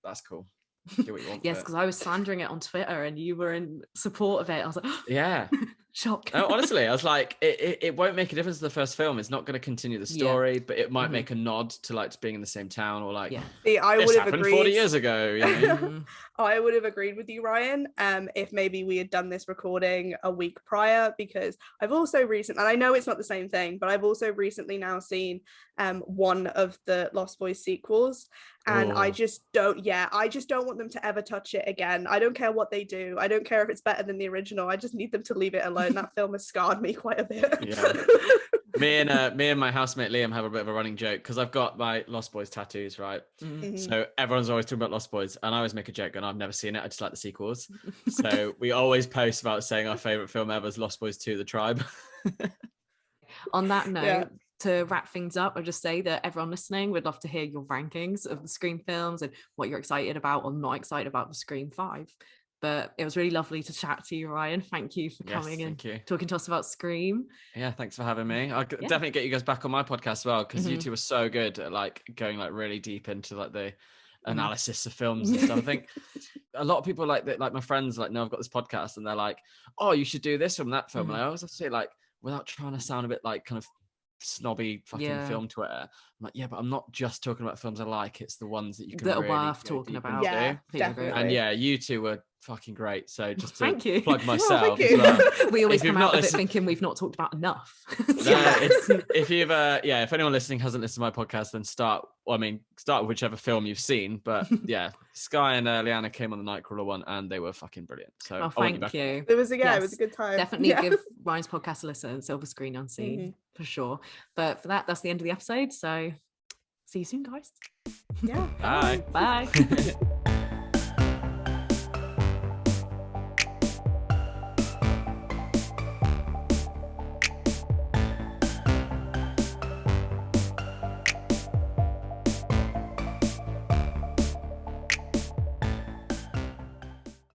That's cool. Do what you want. Yes, because I was slandering it on Twitter and you were in support of it. I was like, yeah. Shock. No, honestly, I was like, it won't make a difference to the first film. It's not going to continue the story, but it might make a nod to like being in the same town, or like, See, I would have agreed 40 years ago. You know? I would have agreed with you, Ryan, if maybe we had done this recording a week prior, because I've also recently, and I know it's not the same thing, but I've also recently now seen one of the Lost Boys sequels, and I just don't want them to ever touch it again. I don't care what they do. I don't care if it's better than the original. I just need them to leave it alone. That film has scarred me quite a bit. Yeah. Me and my housemate Liam have a bit of a running joke because I've got my Lost Boys tattoos, right? So everyone's always talking about Lost Boys, and I always make a joke, and I've never seen it. I just like the sequels. So we always post about saying our favorite film ever is Lost Boys 2: The Tribe. On that note, to wrap things up, I'll just say that everyone listening would love to hear your rankings of the Scream films and what you're excited about or not excited about the Scream 5. But it was really lovely to chat to you, Ryan. Thank you for coming and talking to us about Scream. Yeah, thanks for having me. I'll definitely get you guys back on my podcast as well, because you two are so good at like going like really deep into like the analysis of films and stuff. I think a lot of people like my friends like know I've got this podcast and they're like, oh, you should do this from that film. And I always have to say, like, without trying to sound a bit like kind of snobby fucking film Twitter, I'm like, yeah, but I'm not just talking about films I like, it's the ones that you can really are worth talking about. Yeah, definitely. And you two were fucking great. So just to thank you. Plug myself as well. We always come out of it thinking we've not talked about enough. If anyone listening hasn't listened to my podcast, then start with whichever film you've seen. But yeah, Skye and Lyanna came on the Nightcrawler one and they were fucking brilliant. So thank you. It was it was a good time. Definitely give Ryan's podcast a listen, Silver Screen Unseen, for sure. But for that's the end of the episode. So see you soon, guys. Yeah. Bye. Bye.